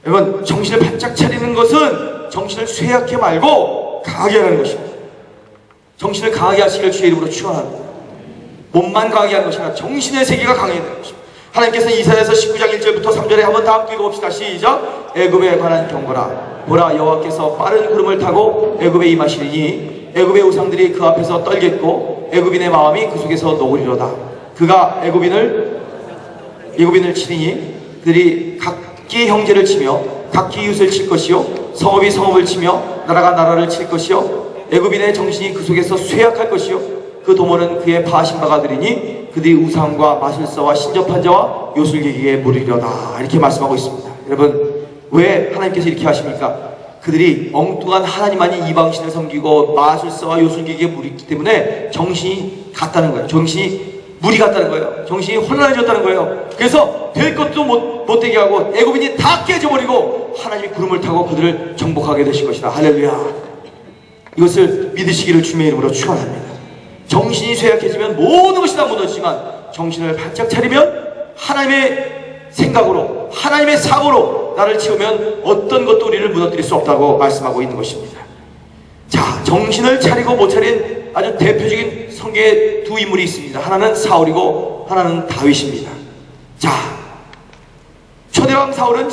여러분 정신을 바짝 차리는 것은 정신을 쇠약해 말고 강하게 하는 것입니다. 정신을 강하게 하시길 주의 이름으로 축원합니다. 몸만 강하게 하는 것이 아니라 정신의 세계가 강해야 되는 것입니다. 하나님께서는 이사야서 19장 1절부터 3절에 한번 다 함께 읽어봅시다. 시작. 애굽에 관한 경고라. 보라 여호와께서 빠른 구름을 타고 애굽에 임하시리니 애굽의 우상들이 그 앞에서 떨겠고 애굽인의 마음이 그 속에서 녹으리로다. 그가 애굽인을 치리니 그들이 각기 형제를 치며 각기 이웃을 칠 것이요 성읍이 성읍을 치며 나라가 나라를 칠 것이요 애굽인의 정신이 그 속에서 쇠약할 것이요 그 도모는 그의 파하신 바가 되리니 그들이 우상과 마술사와 신접한 자와 요술계기에 물으리로다. 이렇게 말씀하고 있습니다. 여러분 왜 하나님께서 이렇게 하십니까? 그들이 엉뚱한 하나님 아닌 이방신을 섬기고 마술사와 요술계기에 물있기 때문에 정신이 갔다는 거예요. 정신이 물이 갔다는 거예요. 정신이 혼란해졌다는 거예요. 그래서 될 것도 못되게 하고 애굽인이 다 깨져버리고 하나님이 구름을 타고 그들을 정복하게 되실 것이다. 할렐루야. 이것을 믿으시기를 주님의 이름으로 축원합니다. 정신이 쇠약해지면 모든 것이 다 무너지지만 정신을 바짝 차리면 하나님의 생각으로 하나님의 사고로 나를 채우면 어떤 것도 우리를 무너뜨릴 수 없다고 말씀하고 있는 것입니다. 자, 정신을 차리고 못 차린 아주 대표적인 성경의 두 인물이 있습니다. 하나는 사울이고 하나는 다윗입니다. 자, 초대왕 사울은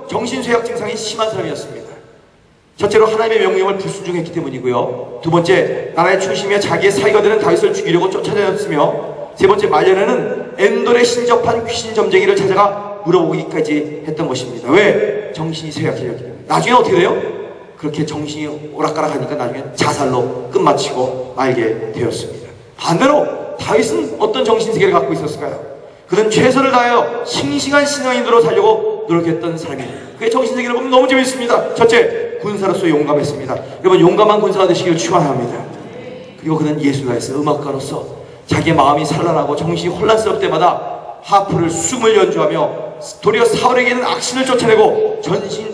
정신쇠약 증상이 심한 사람이었습니다. 첫째로 하나님의 명령을 불순종했기 때문이고요. 두 번째, 나라의 중심이며 자기의 사위가 되는 다윗을 죽이려고 쫓아다녔으며 세 번째, 말년에는 엔돌에 신접한 귀신 점쟁이를 찾아가 물어보기까지 했던 것입니다. 왜? 정신이 쇠약해졌기 때문에. 나중에 어떻게 돼요? 그렇게 정신이 오락가락하니까 나중에 자살로 끝마치고 말게 되었습니다. 반대로 다윗은 어떤 정신세계를 갖고 있었을까요? 그는 최선을 다하여 싱싱한 신앙인으로 살려고 노력했던 사람입니다. 그의 정신세계를 보면 너무 재밌습니다. 첫째, 군사로서 용감했습니다. 여러분 용감한 군사가 되시기를 축원합니다. 그리고 그는 예술가였어요. 음악가로서 자기의 마음이 산란하고 정신이 혼란스러울 때마다 하프를 숨을 연주하며 도리어 사울에게는 악신을 쫓아내고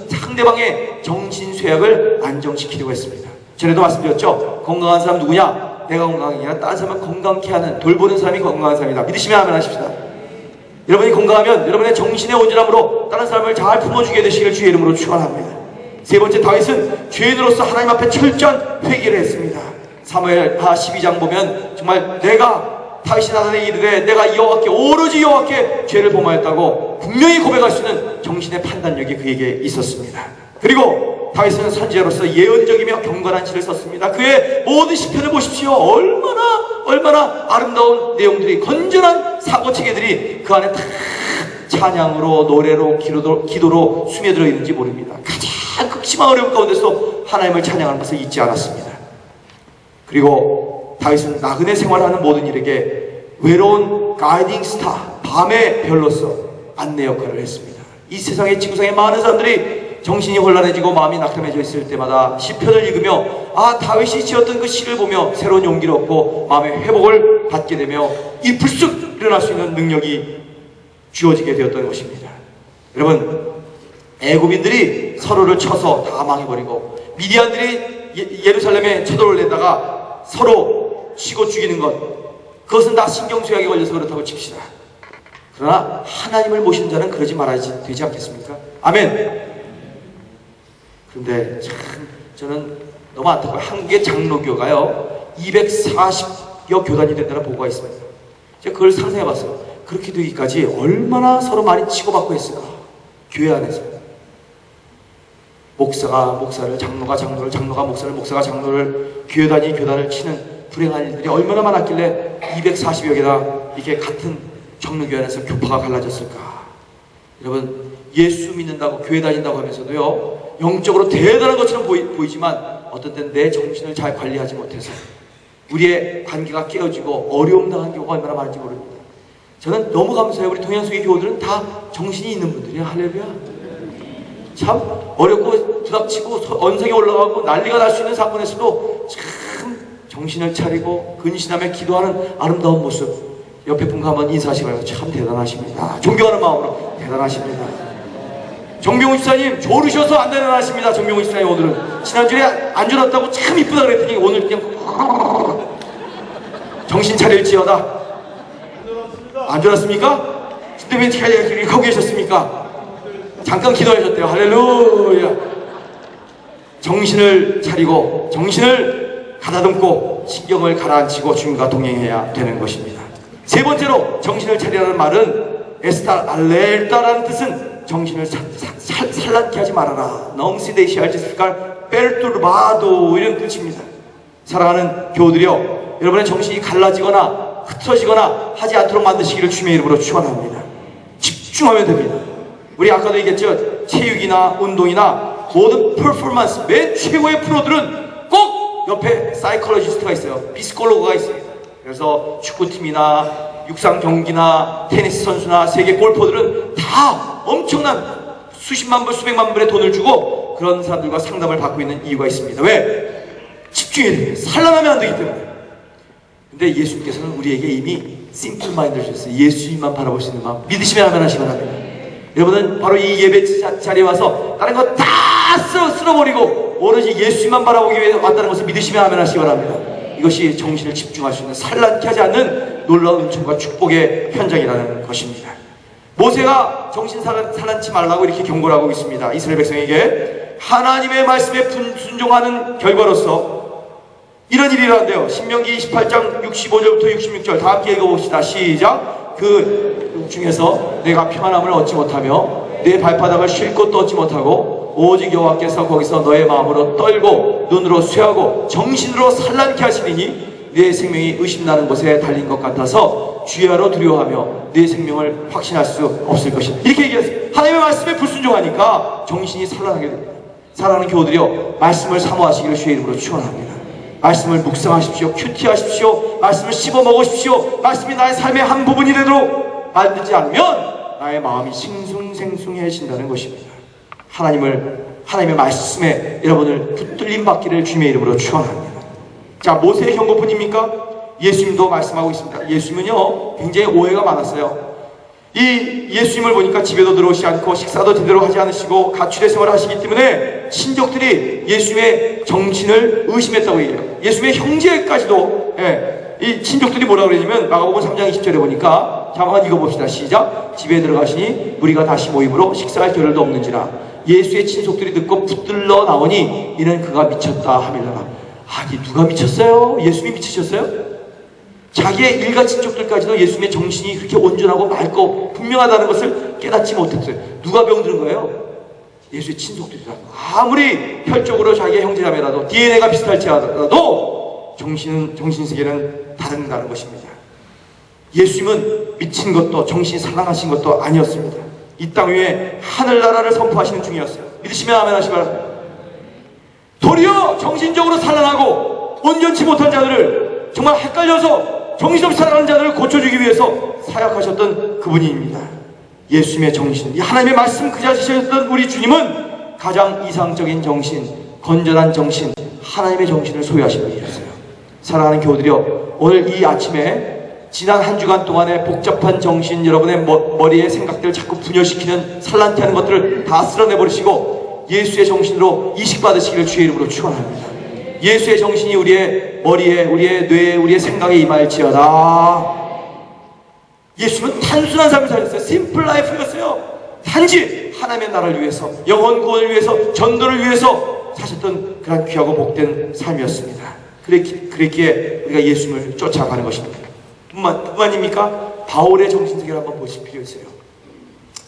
상대방의 정신 쇠약을 안정시키려고 했습니다. 전에도 말씀드렸죠. 건강한 사람 누구냐? 내가 건강한 게 아니라 다른 사람을 건강케 하는 돌보는 사람이 건강한 사람이다. 믿으시면 아멘 하십시다. 여러분이 건강하면 여러분의 정신의 온전함으로 다른 사람을 잘 품어주게 되시기를 주의 이름으로 축원합니다. 세 번째, 다윗은 죄인으로서 하나님 앞에 철저한 회개를 했습니다. 사무엘하 12장 보면 정말 다윗이 나단에게 이르되 내가 여호와께 오로지 여호와께 죄를 범하였다고 분명히 고백할 수 있는 정신의 판단력이 그에게 있었습니다. 그리고 다윗은 선지자로서 예언적이며 경건한 시를 썼습니다. 그의 모든 시편을 보십시오. 얼마나 아름다운 내용들이, 건전한 사고체계들이 그 안에 다 찬양으로 노래로 기도로 스며들어 있는지 모릅니다. 가장 극심한 어려움 가운데서 하나님을 찬양하는 것을 잊지 않았습니다. 그리고 다윗은 나그네 생활하는 모든 일에게 외로운 가이딩 스타, 밤의 별로서 안내 역할을 했습니다. 이 세상의 지구상의 많은 사람들이 정신이 혼란해지고 마음이 낙담해져 있을 때마다 시편을 읽으며 다윗이 지었던 그 시를 보며 새로운 용기를 얻고 마음의 회복을 받게 되며 이 불쑥 일어날 수 있는 능력이 주어지게 되었던 것입니다. 여러분, 애굽인들이 서로를 쳐서 다 망해버리고 미디안들이 예루살렘에 쳐들어올 내다가 서로 치고 죽이는 것, 그것은 다 신경쇠약에 걸려서 그렇다고 칩시다. 그러나 하나님을 모시는 자는 그러지 말아야 되지 않겠습니까? 아멘. 그런데 참 저는 너무 안타까워요. 한국의 장로교가요 240여 교단이 된다는 보고가 있습니다. 제가 그걸 상상해봤어요. 그렇게 되기까지 얼마나 서로 많이 치고받고 했을까. 교회 안에서 목사가 목사를, 장로가 장로를, 장로가 목사를, 목사가 장로를, 교단이 교단을 치는 불행한 일들이 얼마나 많았길래 240여 개나 이게 같은 정로교회 안에서 교파가 갈라졌을까. 여러분, 예수 믿는다고 교회 다닌다고 하면서도요, 영적으로 대단한 것처럼 보이지만 어떤 때는 내 정신을 잘 관리하지 못해서 우리의 관계가 깨어지고 어려움 당한 경우가 얼마나 많은지 모릅니다. 저는 너무 감사해요. 우리 동양속의 교우들은 다 정신이 있는 분들이에요. 할렐루야. 참 어렵고 부닥치고 언성이 올라가고 난리가 날 수 있는 사건에서도 참 정신을 차리고 근신하며 기도하는 아름다운 모습, 옆에 분과 한번 인사하시기 바랍니다. 참 대단하십니다. 존경하는 마음으로 대단하십니다. 정병훈 집사님 졸으셔서 안 대단하십니다. 정병훈 집사님 오늘은 지난주에 안 졸았다고 참 이쁘다 그랬더니 오늘 그냥 정신 차릴지어다. 안 졸았습니까? 근데 왜 이렇게 하고 계셨습니까? 잠깐 기도하셨대요. 할렐루야. 정신을 차리고 정신을 가다듬고 신경을 가라앉히고 주님과 동행해야 되는 것입니다. 세 번째로 정신을 차리라는 말은 에스탈 알렐타라는 뜻은 정신을 산란케 하지 말아라. 넝시데시알지스칼 벨투르바도 이런 뜻입니다. 사랑하는 교우들이여, 여러분의 정신이 갈라지거나 흐트러지거나 하지 않도록 만드시기를 주님의 이름으로 축원합니다. 집중하면 됩니다. 우리 아까도 얘기했죠. 체육이나 운동이나 모든 퍼포먼스 맨 최고의 프로들은 꼭 옆에 사이콜로지스트가 있어요. 피스콜로그가 있어요. 그래서 축구팀이나 육상 경기나 테니스 선수나 세계 골퍼들은 다 엄청난 수십만 불 수백만 불의 돈을 주고 그런 사람들과 상담을 받고 있는 이유가 있습니다. 왜? 집중해야 돼요. 산란하면 안 되기 때문에. 근데 예수님께서는 우리에게 이미 심플 마인드를 주셨어요. 예수님만 바라볼 수 있는 마음, 믿으시면 하면 하시기 바랍니다. 여러분은 바로 이 예배 자리에 와서 다른 거 다 쓸어버리고 오로지 예수님만 바라보기 위해 왔다는 것을 믿으시면 하면 하시기 바랍니다. 이것이 정신을 집중할 수 있는 산란케 하지 않는 놀라운 은총과 축복의 현장이라는 것입니다. 모세가 정신 산란치 말라고 이렇게 경고를 하고 있습니다. 이스라엘 백성에게 하나님의 말씀에 순종하는 결과로서 이런 일이 일어난대요. 신명기 28장 65절부터 66절 다 함께 읽어봅시다. 시작. 그 중에서 내가 평안함을 얻지 못하며 내 발바닥을 쉴 곳도 얻지 못하고 오직 여호와께서 거기서 너의 마음으로 떨고 눈으로 쇠하고 정신으로 산란케 하시리니 내 생명이 의심나는 곳에 달린 것 같아서 주야로 두려워하며 내 생명을 확신할 수 없을 것이다. 이렇게 얘기했어요. 하나님의 말씀에 불순종하니까 정신이 산란하게 됩니다. 사랑하는 교우들이여, 말씀을 사모하시기를 주의 이름으로 축원합니다. 말씀을 묵상하십시오. 큐티하십시오. 말씀을 씹어 먹으십시오. 말씀이 나의 삶의 한 부분이 되도록 만들지 않으면 나의 마음이 싱숭생숭해진다는 것입니다. 하나님의 말씀에 여러분을 붙들림 받기를 주님의 이름으로 축원합니다. 자, 모세의 경고뿐입니까? 예수님도 말씀하고 있습니다. 예수님은요, 굉장히 오해가 많았어요. 이 예수님을 보니까 집에도 들어오지 않고 식사도 제대로 하지 않으시고 가출의 생활을 하시기 때문에 친족들이 예수님의 정신을 의심했다고 얘기해요. 예수님의 형제까지도, 이 친족들이 뭐라고 그러냐면 마가복음 3장 20절에 보니까, 자, 한번 읽어봅시다. 시작. 집에 들어가시니 무리가 다시 모임으로 식사할 겨를도 없는지라 예수의 친족들이 듣고 붙들러 나오니 이는 그가 미쳤다 하밀라라. 아니, 누가 미쳤어요? 예수님이 미치셨어요? 자기의 일가 친족들까지도 예수님의 정신이 그렇게 온전하고 맑고 분명하다는 것을 깨닫지 못했어요. 누가 병드는 거예요? 예수의 친족들이라고. 아무리 혈족으로 자기의 형제라면라도 DNA가 비슷할지 하더라도 정신세계는 다른다는 것입니다. 예수님은 미친 것도 정신이 산란하신 것도 아니었습니다. 이 땅 위에 하늘나라를 선포하시는 중이었어요. 믿으시면 아멘 하시기 바랍니다. 도리어 정신적으로 산란하고 온전치 못한 자들을, 정말 헷갈려서 정신없이 살아가는 자들을 고쳐주기 위해서 사역하셨던 그분입니다. 예수님의 정신, 이 하나님의 말씀 그 자체셨던 우리 주님은 가장 이상적인 정신, 건전한 정신, 하나님의 정신을 소유하신 분이셨어요. 사랑하는 교우들이여, 오늘 이 아침에 지난 한 주간 동안의 복잡한 정신, 여러분의 머리의 생각들을 자꾸 분열시키는 산란케 하는 것들을 다 쓸어내버리시고 예수의 정신으로 이식받으시기를 주의 이름으로 축원합니다. 예수의 정신이 우리의 머리에, 우리의 뇌에, 우리의 생각에 임할지어다. 예수는 단순한 삶을 사셨어요. 심플 라이프였어요. 단지 하나님의 나라를 위해서, 영혼 구원을 위해서, 전도를 위해서 사셨던 그런 귀하고 복된 삶이었습니다. 그랬기에 우리가 예수님을 쫓아가는 것입니다. 뿐만입니까? 바울의 정신세계를 한번 보실 필요 있어요.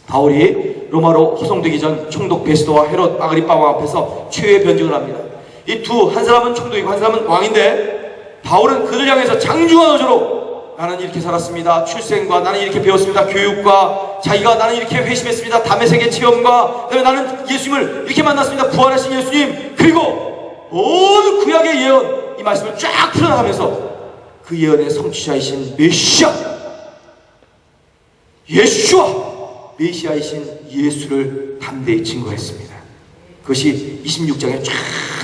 바울이 로마로 호송되기 전 총독 베스도와 헤롯 아그리파 왕 앞에서 최후의 변증을 합니다. 이 한 사람은 총독이고 한 사람은 왕인데 바울은 그들 향해서 장중한 어조로 나는 이렇게 살았습니다. 출생과 나는 이렇게 배웠습니다. 교육과 자기가 나는 이렇게 회심했습니다. 담의 세계 체험과 그다음에 나는 예수님을 이렇게 만났습니다. 부활하신 예수님 그리고 모든 구약의 예언 이 말씀을 쫙 풀어나가면서 그 예언의 성취자이신 메시아 예수와 메시아이신 예수를 담대히 증거했습니다. 그것이 26장에 쫙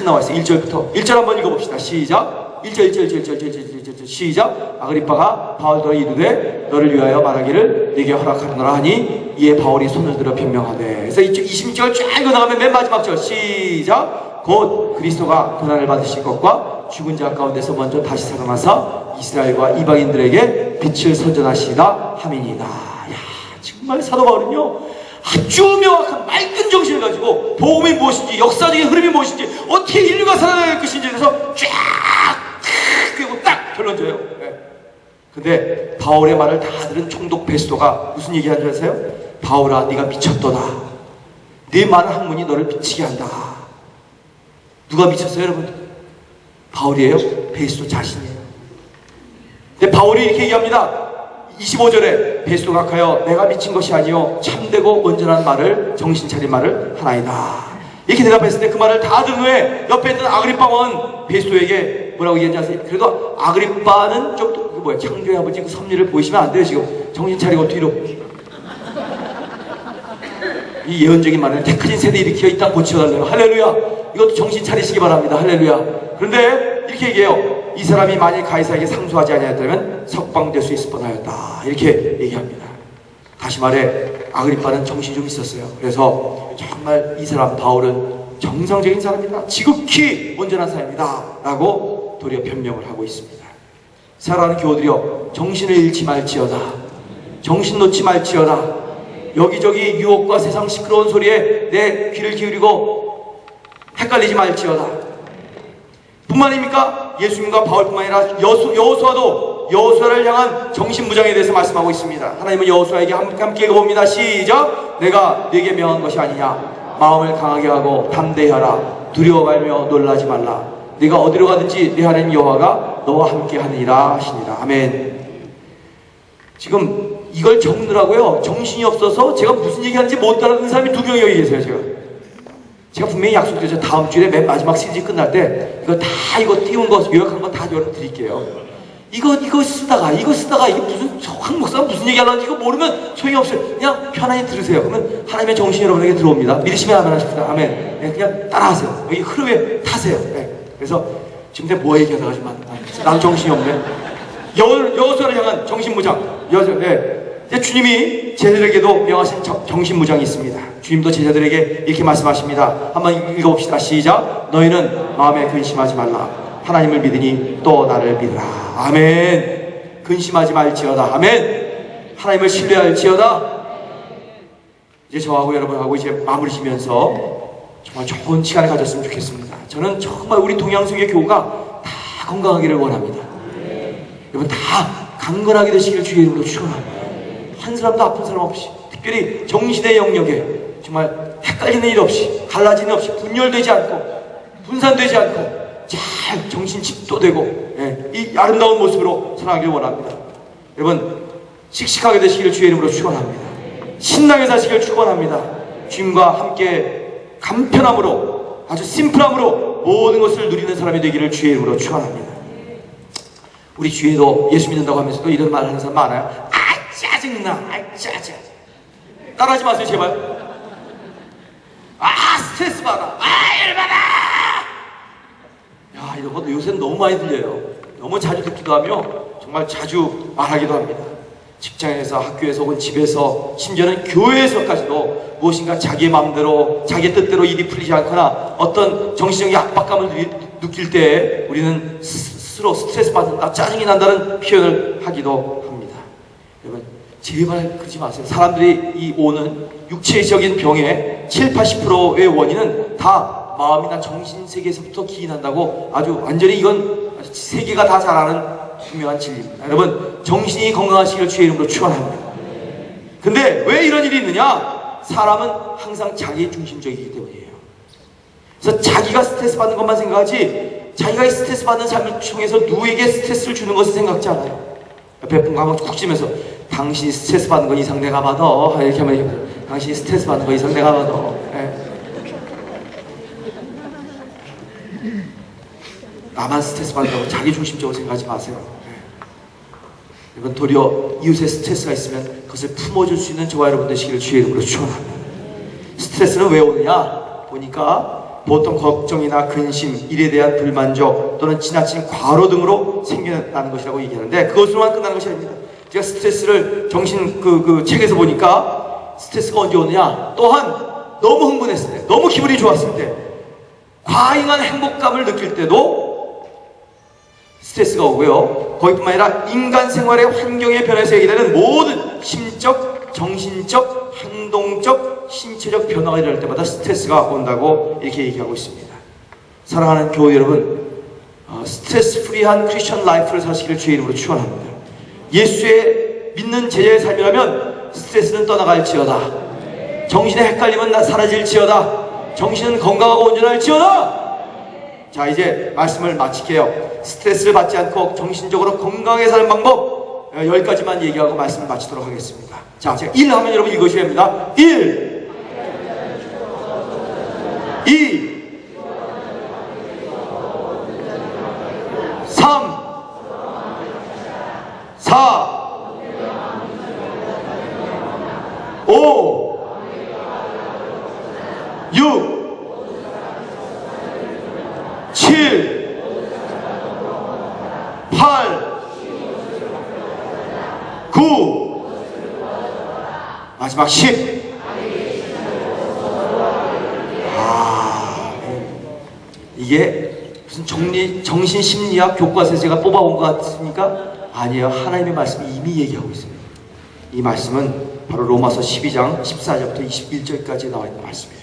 나와있어요. 1절부터 1절 한번 읽어봅시다. 시작. 1절 시작. 아그리빠가 바울더러 이르되 너를 위하여 말하기를 네게 허락하노라 하니 이에 바울이 손을 들어 변명하되. 그래서 26장을 쫙 읽어나가면 맨 마지막 절 시작. 곧 그리스도가 고난을 받으실 것과 죽은 자 가운데서 먼저 다시 살아나사 이스라엘과 이방인들에게 빛을 선전하시다 함이니이다. 야, 정말 사도 바울은요 아주 명확한 맑은 정신을 가지고 복음이 무엇인지 역사적인 흐름이 무엇인지 어떻게 인류가 살아갈 것인지에 대해서 쫙 그리고 딱 결론져요. 네. 근데 바울의 말을 다 들은 총독 베스도가 무슨 얘기한 줄 아세요? 바울아 네가 미쳤도다. 네 많은 학문이 너를 미치게 한다. 누가 미쳤어요 여러분? 바울이에요? 베스도 자신이에요. 근데 바울이 이렇게 얘기합니다. 25절에 베스도가 가여 내가 미친 것이 아니요 참되고 온전한 말을 정신 차린 말을 하나이다. 이렇게 대답했을 때 그 말을 다 들은 후에 옆에 있던 아그리빠 왕은 베스도에게 뭐라고 얘기했는지 아세요? 그래도 아그리빠는 좀 그 뭐야 창조의 아버지 그 섭리를 보이시면 안 돼요. 지금 정신 차리고 뒤로 이 예언적인 말을 테크진 세대 일으켜 이땅 고치워달래요. 할렐루야. 이것도 정신 차리시기 바랍니다. 할렐루야. 그런데 이렇게 얘기해요. 이 사람이 만일 가이사에게 상소하지 아니하였다면 석방될 수 있을 뻔하였다. 이렇게 얘기합니다. 다시 말해 아그리빠는 정신이 좀 있었어요. 그래서 정말 이 사람 바울은 정상적인 사람이다. 지극히 온전한 사람이다. 라고 도리어 변명을 하고 있습니다. 사랑하는 교우들이여 정신을 잃지 말지어다. 정신 놓지 말지어다. 여기저기 유혹과 세상 시끄러운 소리에 내 귀를 기울이고 헷갈리지 말지어다. 뿐만입니까? 예수님과 바울뿐만 아니라 여호수아도 여호수아를 향한 정신무장에 대해서 말씀하고 있습니다. 하나님은 여호수아에게 함께 읽어봅니다. 시작. 내가 네게 명한 것이 아니냐. 마음을 강하게 하고 담대히 하라. 두려워 말며 놀라지 말라. 네가 어디로 가든지 네 하나님 여호와가 너와 함께 하느니라 하시니라. 아멘. 지금 이걸 적느라고요 정신이 없어서 제가 무슨 얘기하는지 못 따라듣는 사람이 2명이 여기 계세요. 제가 분명히 약속드렸죠. 다음 주에 맨 마지막 시리즈 끝날 때 이거 띄운 거 요약한 거 다 여러분 드릴게요. 이거 쓰다가 이게 무슨 황 목사가 무슨 얘기하는지 이거 모르면 소용이 없어요. 그냥 편안히 들으세요. 그러면 하나님의 정신이 여러분에게 들어옵니다. 믿으시면 아멘 하십시다. 아멘. 네, 그냥 따라하세요. 여기 흐름에 타세요. 네. 그래서 지금 내가 뭐 얘기하다가 지금 난 정신이 없네. 여호수아를 향한 정신무장. 주님이 제자들에게도 명하신 정신무장이 있습니다. 주님도 제자들에게 이렇게 말씀하십니다. 한번 읽어봅시다. 시작. 너희는 마음에 근심하지 말라. 하나님을 믿으니 또 나를 믿으라. 아멘. 근심하지 말지어다. 아멘. 하나님을 신뢰할지어다. 이제 저하고 여러분하고 이제 마무리 지면서 정말 좋은 시간을 가졌으면 좋겠습니다. 저는 정말 우리 동양성의 교우가 다 건강하기를 원합니다. 여러분 다 강건하게 되시기를 주의 이름으로 축원합니다. 한 사람도 아픈 사람 없이, 특별히 정신의 영역에 정말 헷갈리는 일 없이, 갈라지는 일 없이, 분열되지 않고 분산되지 않고 잘 정신 집도되고 이 아름다운 모습으로 살아가기를 원합니다. 여러분 씩씩하게 되시기를 주의 이름으로 축원합니다. 신나게 사시기를 축원합니다. 주님과 함께 간편함으로 아주 심플함으로 모든 것을 누리는 사람이 되기를 주의 이름으로 축원합니다. 우리 주위에도 예수 믿는다고 하면서도 이런 말 하는 사람 많아요. 아 짜증나. 아 짜증. 따라하지 마세요 제발. 아 스트레스 받아. 아 열받아. 야 이런 것도 요새는 너무 많이 들려요. 너무 자주 듣기도 하며 정말 자주 말하기도 합니다. 직장에서, 학교에서, 혹은 집에서, 심지어는 교회에서까지도 무엇인가 자기의 마음대로, 자기의 뜻대로 일이 풀리지 않거나 어떤 정신적인 압박감을 느낄 때 우리는 스스로 스트레스 받는다, 짜증이 난다는 표현을 하기도 합니다. 여러분 제발 그러지 마세요. 사람들이 이 오는 육체적인 병의 70~80%의 원인은 다 마음이나 정신세계에서부터 기인한다고 아주 완전히 이건 세계가 다 잘 아는 분명한 진리입니다. 여러분 정신이 건강하시기를 주의 이름으로 축원합니다. 근데 왜 이런 일이 있느냐? 사람은 항상 자기 중심적이기 때문이에요. 그래서 자기가 스트레스 받는 것만 생각하지 자기가 스트레스 받는 삶을 통해서 누구에게 스트레스를 주는 것을 생각지 않아요. 옆에 분과 한번 쿡 찌면서 당신이 스트레스 받는 거 이상 내가 받아. 이렇게 하면 얘기해요. 당신이 스트레스 받는 거 이상 내가 받아. 예. 나만 스트레스 받는다고 자기 중심적으로 생각하지 마세요. 예. 여러분 도리어 이웃의 스트레스가 있으면 그것을 품어줄 수 있는 저와 여러분 되시기를 주의 이름으로 축원합니다. 스트레스는 왜 오느냐? 보니까 보통 걱정이나 근심, 일에 대한 불만족 또는 지나친 과로 등으로 생겨나는 것이라고 얘기하는데 그것으로만 끝나는 것이 아닙니다. 제가 스트레스를 정신 책에서 보니까 스트레스가 언제 오느냐? 또한 너무 흥분했을 때, 너무 기분이 좋았을 때, 과잉한 행복감을 느낄 때도 스트레스가 오고요. 거기뿐만 아니라 인간 생활의 환경의 변화에서 얘기되는 모든 심적, 정신적, 행동적, 신체적 변화가 일어날 때마다 스트레스가 온다고 이렇게 얘기하고 있습니다. 사랑하는 교우 여러분, 스트레스 프리한 크리스천 라이프를 사시기를 주의 이름으로 축원합니다. 예수의 믿는 제자의 삶이라면 스트레스는 떠나갈지어다. 정신의 헷갈림은 사라질지어다. 정신은 건강하고 온전할지어다. 자, 이제 말씀을 마칠게요. 스트레스를 받지 않고 정신적으로 건강하게 사는 방법 10가지만 얘기하고 말씀을 마치도록 하겠습니다. 자, 제가 1 하면 여러분 읽으셔야 합니다. 1 2 3 4 5 6 7 8 9 마지막 10 이게 무슨 정신심리학 교과서에서 제가 뽑아온 것 같습니까? 아니에요. 하나님의 말씀이 이미 얘기하고 있어요. 이 말씀은 바로 로마서 12장 14절부터 21절까지 나와 있는 말씀이에요.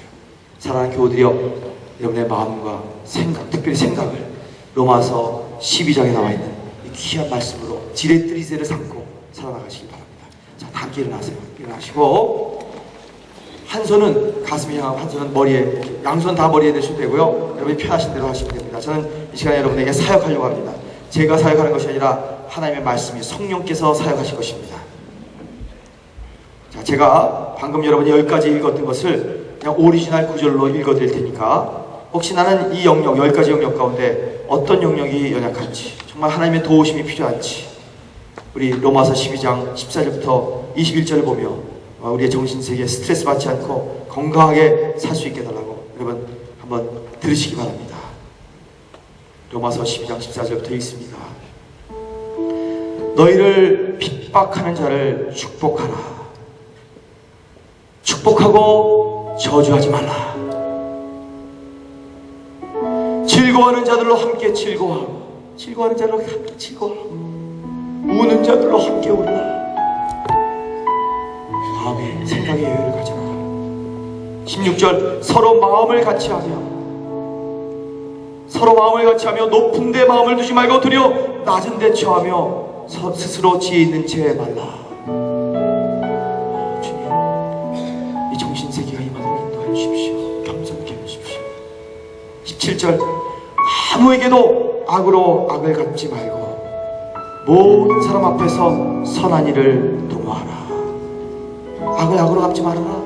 사랑하는 교우들이여, 여러분의 마음과 생각, 특별히 생각을 로마서 12장에 나와 있는 이 귀한 말씀으로 지렛드리새를 삼고 살아나가시기 바랍니다. 자, 다 함께 일어나세요. 일어나시고 한 손은 가슴에 향하고 한 손은 머리에, 양손 다 머리에 대셔도 되고요. 여러분이 편하신 대로 하시면 됩니다. 저는 이 시간에 여러분에게 사역하려고 합니다. 제가 사역하는 것이 아니라 하나님의 말씀이 성령께서 사역하실 것입니다. 자, 제가 방금 여러분이 10가지 읽었던 것을 그냥 오리지널 구절로 읽어드릴 테니까 혹시 나는 이 영역, 10가지 영역 가운데 어떤 영역이 연약한지, 정말 하나님의 도우심이 필요한지 우리 로마서 12장 14절부터 21절을 보며 우리의 정신세계에 스트레스 받지 않고 건강하게 살 수 있게 해달라고 여러분 한번 들으시기 바랍니다. 로마서 12장 14절부터 읽습니다. 너희를 핍박하는 자를 축복하라. 축복하고 저주하지 말라. 즐거워하는 자들로 함께 즐거워하고, 즐거워하는 자들로 함께 즐거워하고, 우는 자들로 함께 울라. 마음의 생각의 여유를 가져라. 16절 서로 마음을 같이하며, 서로 마음을 같이하며 높은 데 마음을 두지 말고 도리어 낮은 데 처하며 스스로 지혜 있는 채 말라. 주님, 이 정신세계가 임하도록 인도하여 주십시오. 겸손케 해주십시오. 17절 아무에게도 악으로 악을 갚지 말고 모든 사람 앞에서 선한 일을 도모하라. 악을 악으로 갚지 말아라.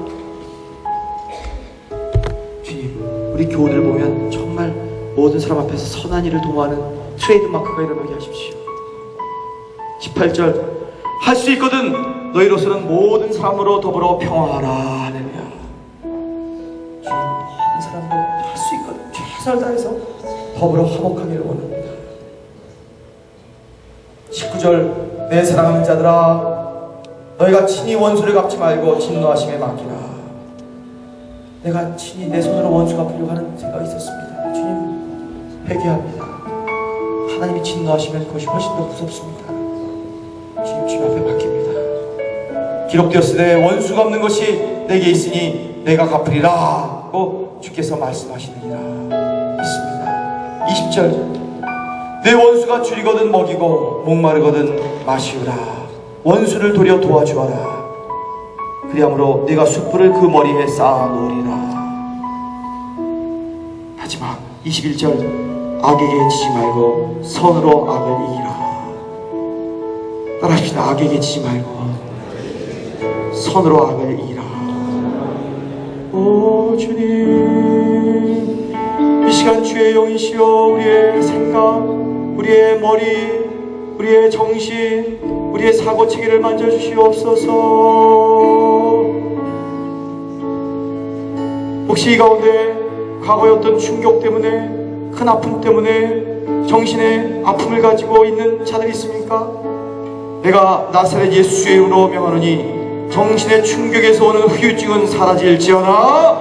주님, 우리 교우들을 보면 정말 모든 사람 앞에서 선한 일을 도모하는 트레이드마크가 일어나게 하십시오. 18절 할 수 있거든 너희로서는 모든 사람으로 더불어 평화하라. 할렐루야. 주님, 모든 사람으로 할 수 있거든 최선을 다해서 더불어 화목하기를 원합니다. 19절 내 사랑하는 자들아 너희가 친히 원수를 갚지 말고 진노하심에 맡기라. 내가 친히 내 손으로 원수 갚으려고 하는 생각이 있었습니다. 주님, 회개합니다. 하나님이 진노하시면 그것이 훨씬 더 무섭습니다. 주님 앞에 맡깁니다. 기록되었으되 원수가 없는 것이 내게 있으니 내가 갚으리라 고 주께서 말씀하시느니라 있습니다. 20절 내 원수가 줄이거든 먹이고 목마르거든 마시우라. 원수를 도려 도와주어라. 그리함으로 내가 숯불을 그 머리에 쌓아 놓으리라. 마지막 21절 악에게 지지 말고 선으로 악을 이기라. 따라합시다. 악에게 지지 말고 선으로 악을 이기라. 오 주님, 이 시간 주의 영이시여 우리의 생각, 우리의 머리, 우리의 정신, 우리의 사고체계를 만져주시옵소서. 혹시 이 가운데 과거의 어떤 충격 때문에, 큰 아픔 때문에 정신의 아픔을 가지고 있는 자들이 있습니까? 내가 나사렛 예수의 이름으로 명하노니 정신의 충격에서 오는 후유증은 사라질지어다.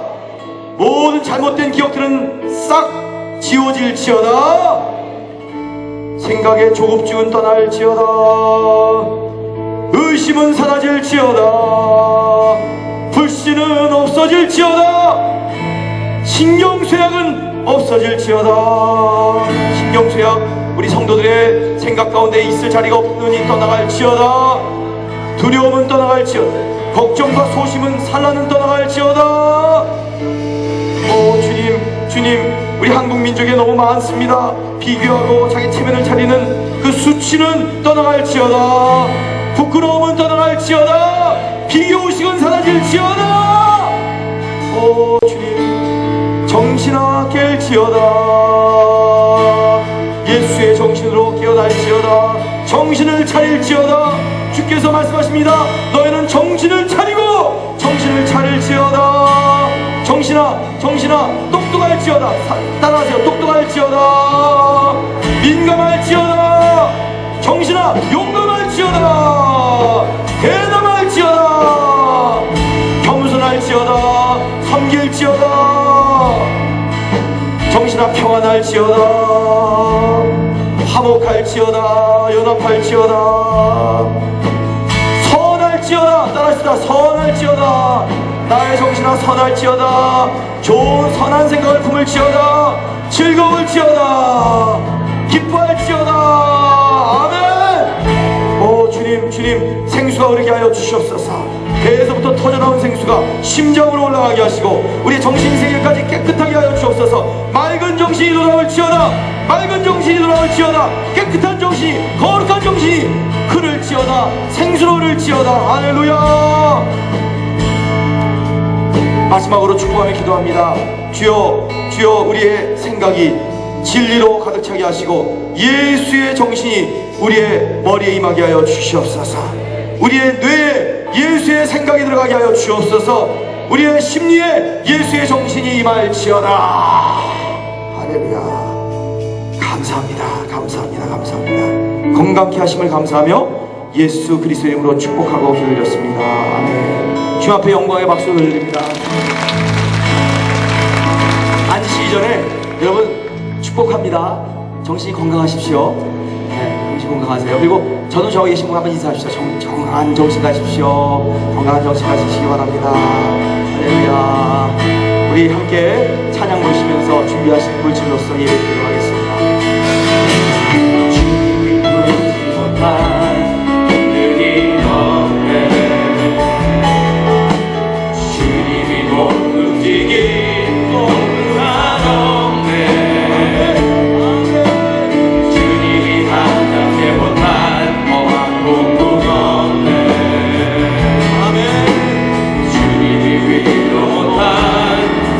모든 잘못된 기억들은 싹 지워질지어다. 생각의 조급증은 떠날지어다. 의심은 사라질지어다. 불신은 없어질지어다. 신경쇠약은 없어질지어다. 신경쇠약, 우리 성도들의 생각 가운데 있을 자리가 없느니 떠나갈지어다. 두려움은 떠나갈지어다. 걱정과 소심은 산란은 떠나갈지어다. 오 주님, 우리 한국 민족에 너무 많습니다. 비교하고 자기 체면을 차리는 그 수치는 떠나갈지어다. 부끄러움은 떠나갈지어다. 비교의식은 사라질지어다. 오 주님, 정신아 깰지어다. 예수의 정신으로 깨어날지어다. 정신을 차릴지어다. 주께서 말씀하십니다. 너희는 정신을 차리고 정신을 차릴지어다. 정신아 똑똑할지어다. 따라하세요. 똑똑할지어다. 민감할지어다. 정신아 용감할지어다. 대담할지어다. 겸손할지어다. 섬길지어다. 정신아 평안할지어다. 화목할지어다. 연합할지어다. 선할지어다. 따라합시다. 선할지어다. 나의 정신아 선할지어다. 좋은 선한 생각을 품을지어다. 즐거울지어다. 기뻐할지어다. 아멘. 오 주님, 생수가 흐르게 하여 주시옵소서. 배에서부터 터져나온 생수가 심장으로 올라가게 하시고 우리 정신 세계까지 깨끗하게 하여 주옵소서. 맑은 정신이 돌아올지어다. 맑은 정신이 돌아올지어다. 깨끗한 정신이, 거룩한 정신이 흐를지어다. 생수로 흐를지어다. 할렐루야. 마지막으로 축복하며 기도합니다. 주여 우리의 생각이 진리로 가득 차게 하시고 예수의 정신이 우리의 머리에 임하게 하여 주시옵소서. 우리의 뇌에 예수의 생각이 들어가게 하여 주옵소서. 우리의 심리에 예수의 정신이 임할지어다. 할렐루야. 감사합니다. 건강케 하심을 감사하며 예수 그리스도의 이름으로 축복하고 기도드렸습니다. 아멘. 주 앞에 영광의 박수 올려드립니다. 앉으시기 전에 여러분 축복합니다. 정신이 건강하십시오. 네, 정신 건강하세요. 그리고 저는 저기 계신 분 한번 인사하십시오. 건강한 정신 가십시오. 건강한 정신 가시기 바랍니다. 할렐루야. 우리 함께 찬양 부르시면서 준비하신 물질로서 예배드리도록 하겠습니다. 주님이 부르지 못한 눈이 없네. 주님이 못 움직인 공간 없네. 주님이 한답게 못한 험한 공간 없네. 아멘. 주님이 위로 못한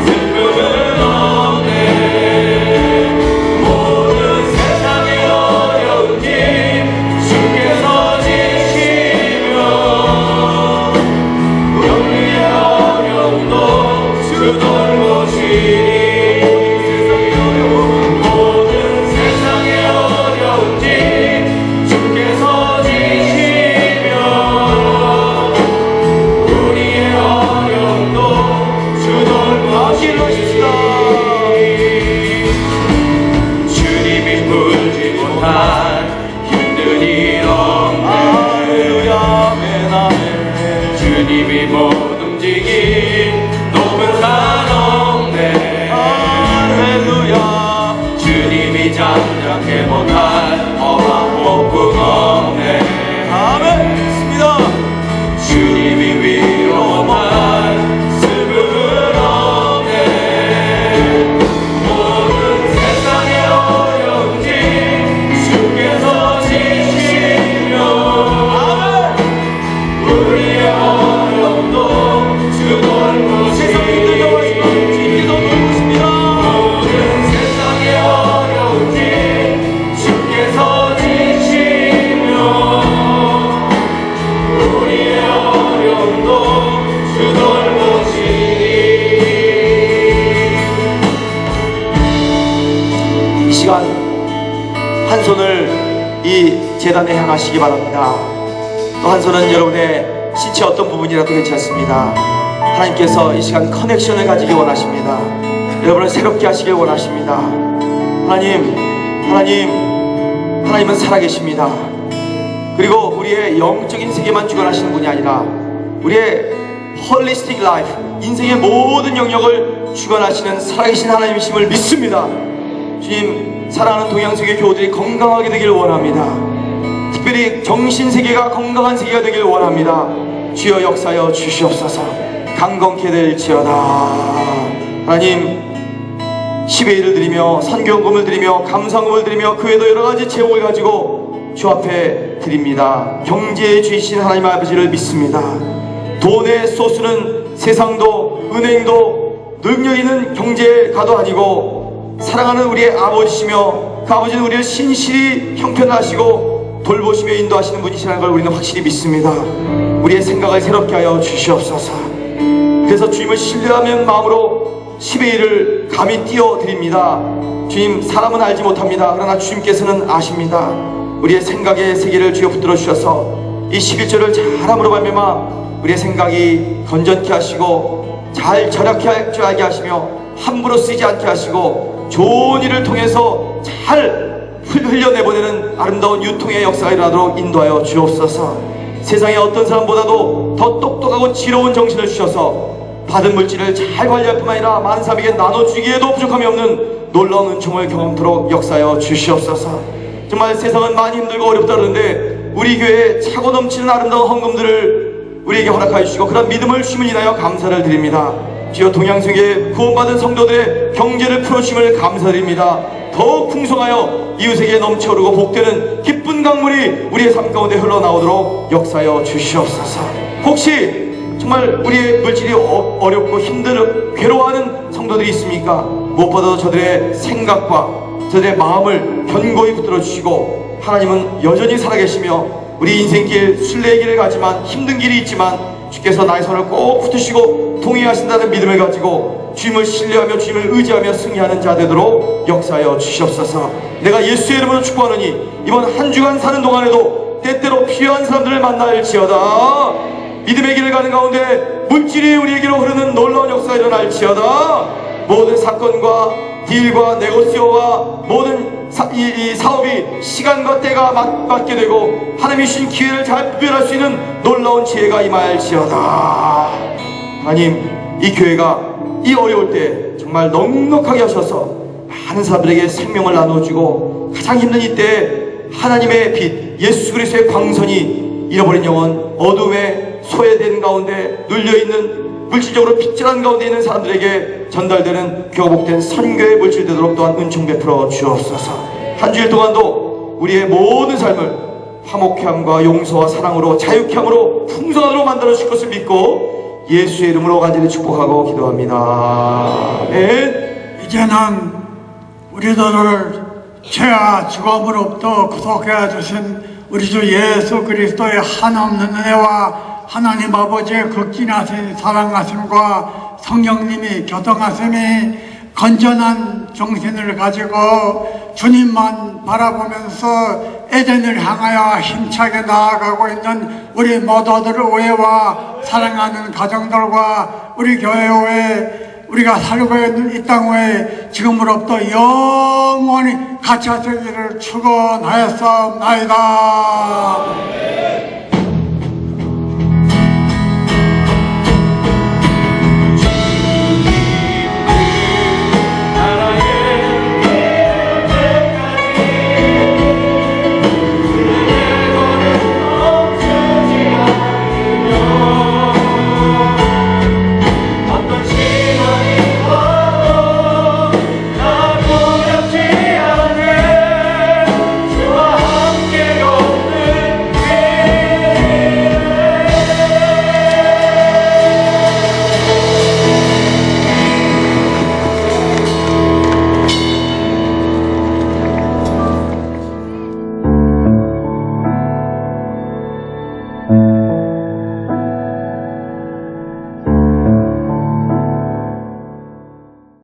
슬픔은 없네. 모든 세상의 어려운 길 주께서 지시며 우리의 어려움도 주 돌보시니 모든 세상의 어려운 길 주께서 지시며 우리의 어려움도 주 돌보시니 주님이 풀지 못한 힘든 일 없네. 할렐루야. 아멘 아멘. 주님이 못 움직인 높은 산 없네. 할렐루야. 주님이 잠잠케 못한 험한 폭풍 없네. 아멘. 믿습니다. 주님이 위로 한 손을 이 재단에 향하시기 바랍니다. 또 한 손은 여러분의 신체 어떤 부분이라도 괜찮습니다. 하나님께서 이 시간 커넥션을 가지기 원하십니다. 여러분을 새롭게 하시길 원하십니다. 하나님은 살아계십니다. 그리고 우리의 영적인 세계만 주관하시는 분이 아니라 우리의 홀리스틱 라이프, 인생의 모든 영역을 주관하시는 살아계신 하나님이심을 믿습니다. 주님, 사랑하는 동양세계 교우들이 건강하게 되길 원합니다. 특별히 정신세계가 건강한 세계가 되길 원합니다. 주여 역사여 주시옵소서. 강건케 될지어다. 하나님, 10의1을 드리며 선교헌금을 드리며 감사헌금을 드리며 그 외에도 여러가지 제목을 가지고 주 앞에 드립니다. 경제의 주이신 하나님 아버지를 믿습니다. 돈의 소스는 세상도 은행도 능력 있는 경제가도 아니고 사랑하는 우리의 아버지시며 그 아버지는 우리를 신실히 형편하시고 돌보시며 인도하시는 분이시라는 걸 우리는 확실히 믿습니다. 우리의 생각을 새롭게 하여 주시옵소서. 그래서 주님을 신뢰하는 마음으로 10의 1을 감히 띄워드립니다. 주님, 사람은 알지 못합니다. 그러나 주님께서는 아십니다. 우리의 생각의 세계를 주여 붙들어 주셔서 이 11조를 잘함으로 말미암아 우리의 생각이 건전케 하시고 잘 절약케 할 줄 알게 하시며 함부로 쓰지 않게 하시고 좋은 일을 통해서 잘 흘려내보내는 아름다운 유통의 역사가 일어나도록 인도하여 주옵소서. 세상의 어떤 사람보다도 더 똑똑하고 지혜로운 정신을 주셔서 받은 물질을 잘 관리할 뿐만 아니라 많은 사람에게 나눠주기에도 부족함이 없는 놀라운 은총을 경험토록 역사하여 주시옵소서. 정말 세상은 많이 힘들고 어렵다 그러는데 우리 교회에 차고 넘치는 아름다운 헌금들을 우리에게 허락하여 주시고 그런 믿음을 주심을 인하여 감사를 드립니다. 주여 동양세계에 구원받은 성도들의 경제를 풀어주심을 감사드립니다. 더욱 풍성하여 이웃에게 넘쳐오르고 복되는 기쁜 강물이 우리의 삶 가운데 흘러나오도록 역사하여 주시옵소서. 혹시 정말 우리의 물질이 어렵고 힘들고 괴로워하는 성도들이 있습니까? 무엇보다도 저들의 생각과 저들의 마음을 견고히 붙들어 주시고 하나님은 여전히 살아계시며 우리 인생길 순례의 길을 가지만 힘든 길이 있지만 주께서 나의 손을 꼭 붙드시고 동행하신다는 믿음을 가지고 주님을 신뢰하며 주님을 의지하며 승리하는 자 되도록 역사하여 주시옵소서. 내가 예수의 이름으로 축복하노니 이번 한 주간 사는 동안에도 때때로 필요한 사람들을 만날지어다. 믿음의 길을 가는 가운데 물질이 우리에게로 흐르는 놀라운 역사가 일어날지어다. 모든 사건과 딜과 네고시오와 모든 이 사업이 시간과 때가 맞게 되고 하나님이 주신 기회를 잘 분별할 수 있는 놀라운 지혜가 임하일지어다. 하나님, 이 교회가 이 어려울 때 정말 넉넉하게 하셔서 많은 사람들에게 생명을 나눠주고 가장 힘든 이때에 하나님의 빛 예수 그리스도의 광선이 잃어버린 영혼 어둠에 소외된 가운데 눌려있는 물질적으로 빗질한 가운데 있는 사람들에게 전달되는 교복된 선교의 물질 되도록 또한 은총 베풀어 주옵소서. 한 주일 동안도 우리의 모든 삶을 화목케 함과 용서와 사랑으로 자유케 함으로 풍성하도록 만들어 주실 것을 믿고 예수의 이름으로 간절히 축복하고 기도합니다. 아멘. 이제는 우리들을 죄와 죽음으로부터 구속해 주신 우리 주 예수 그리스도의 한없는 은혜와 하나님 아버지의 극진하신 사랑하심과 성령님이 교통하심이 건전한 정신을 가지고 주님만 바라보면서 에덴을 향하여 힘차게 나아가고 있는 우리 모두들의 오해와 사랑하는 가정들과 우리 교회에 우리가 살고 있는 이 땅 외에 지금으로부터 영원히 같이 하시기를 축원하였사옵나이다.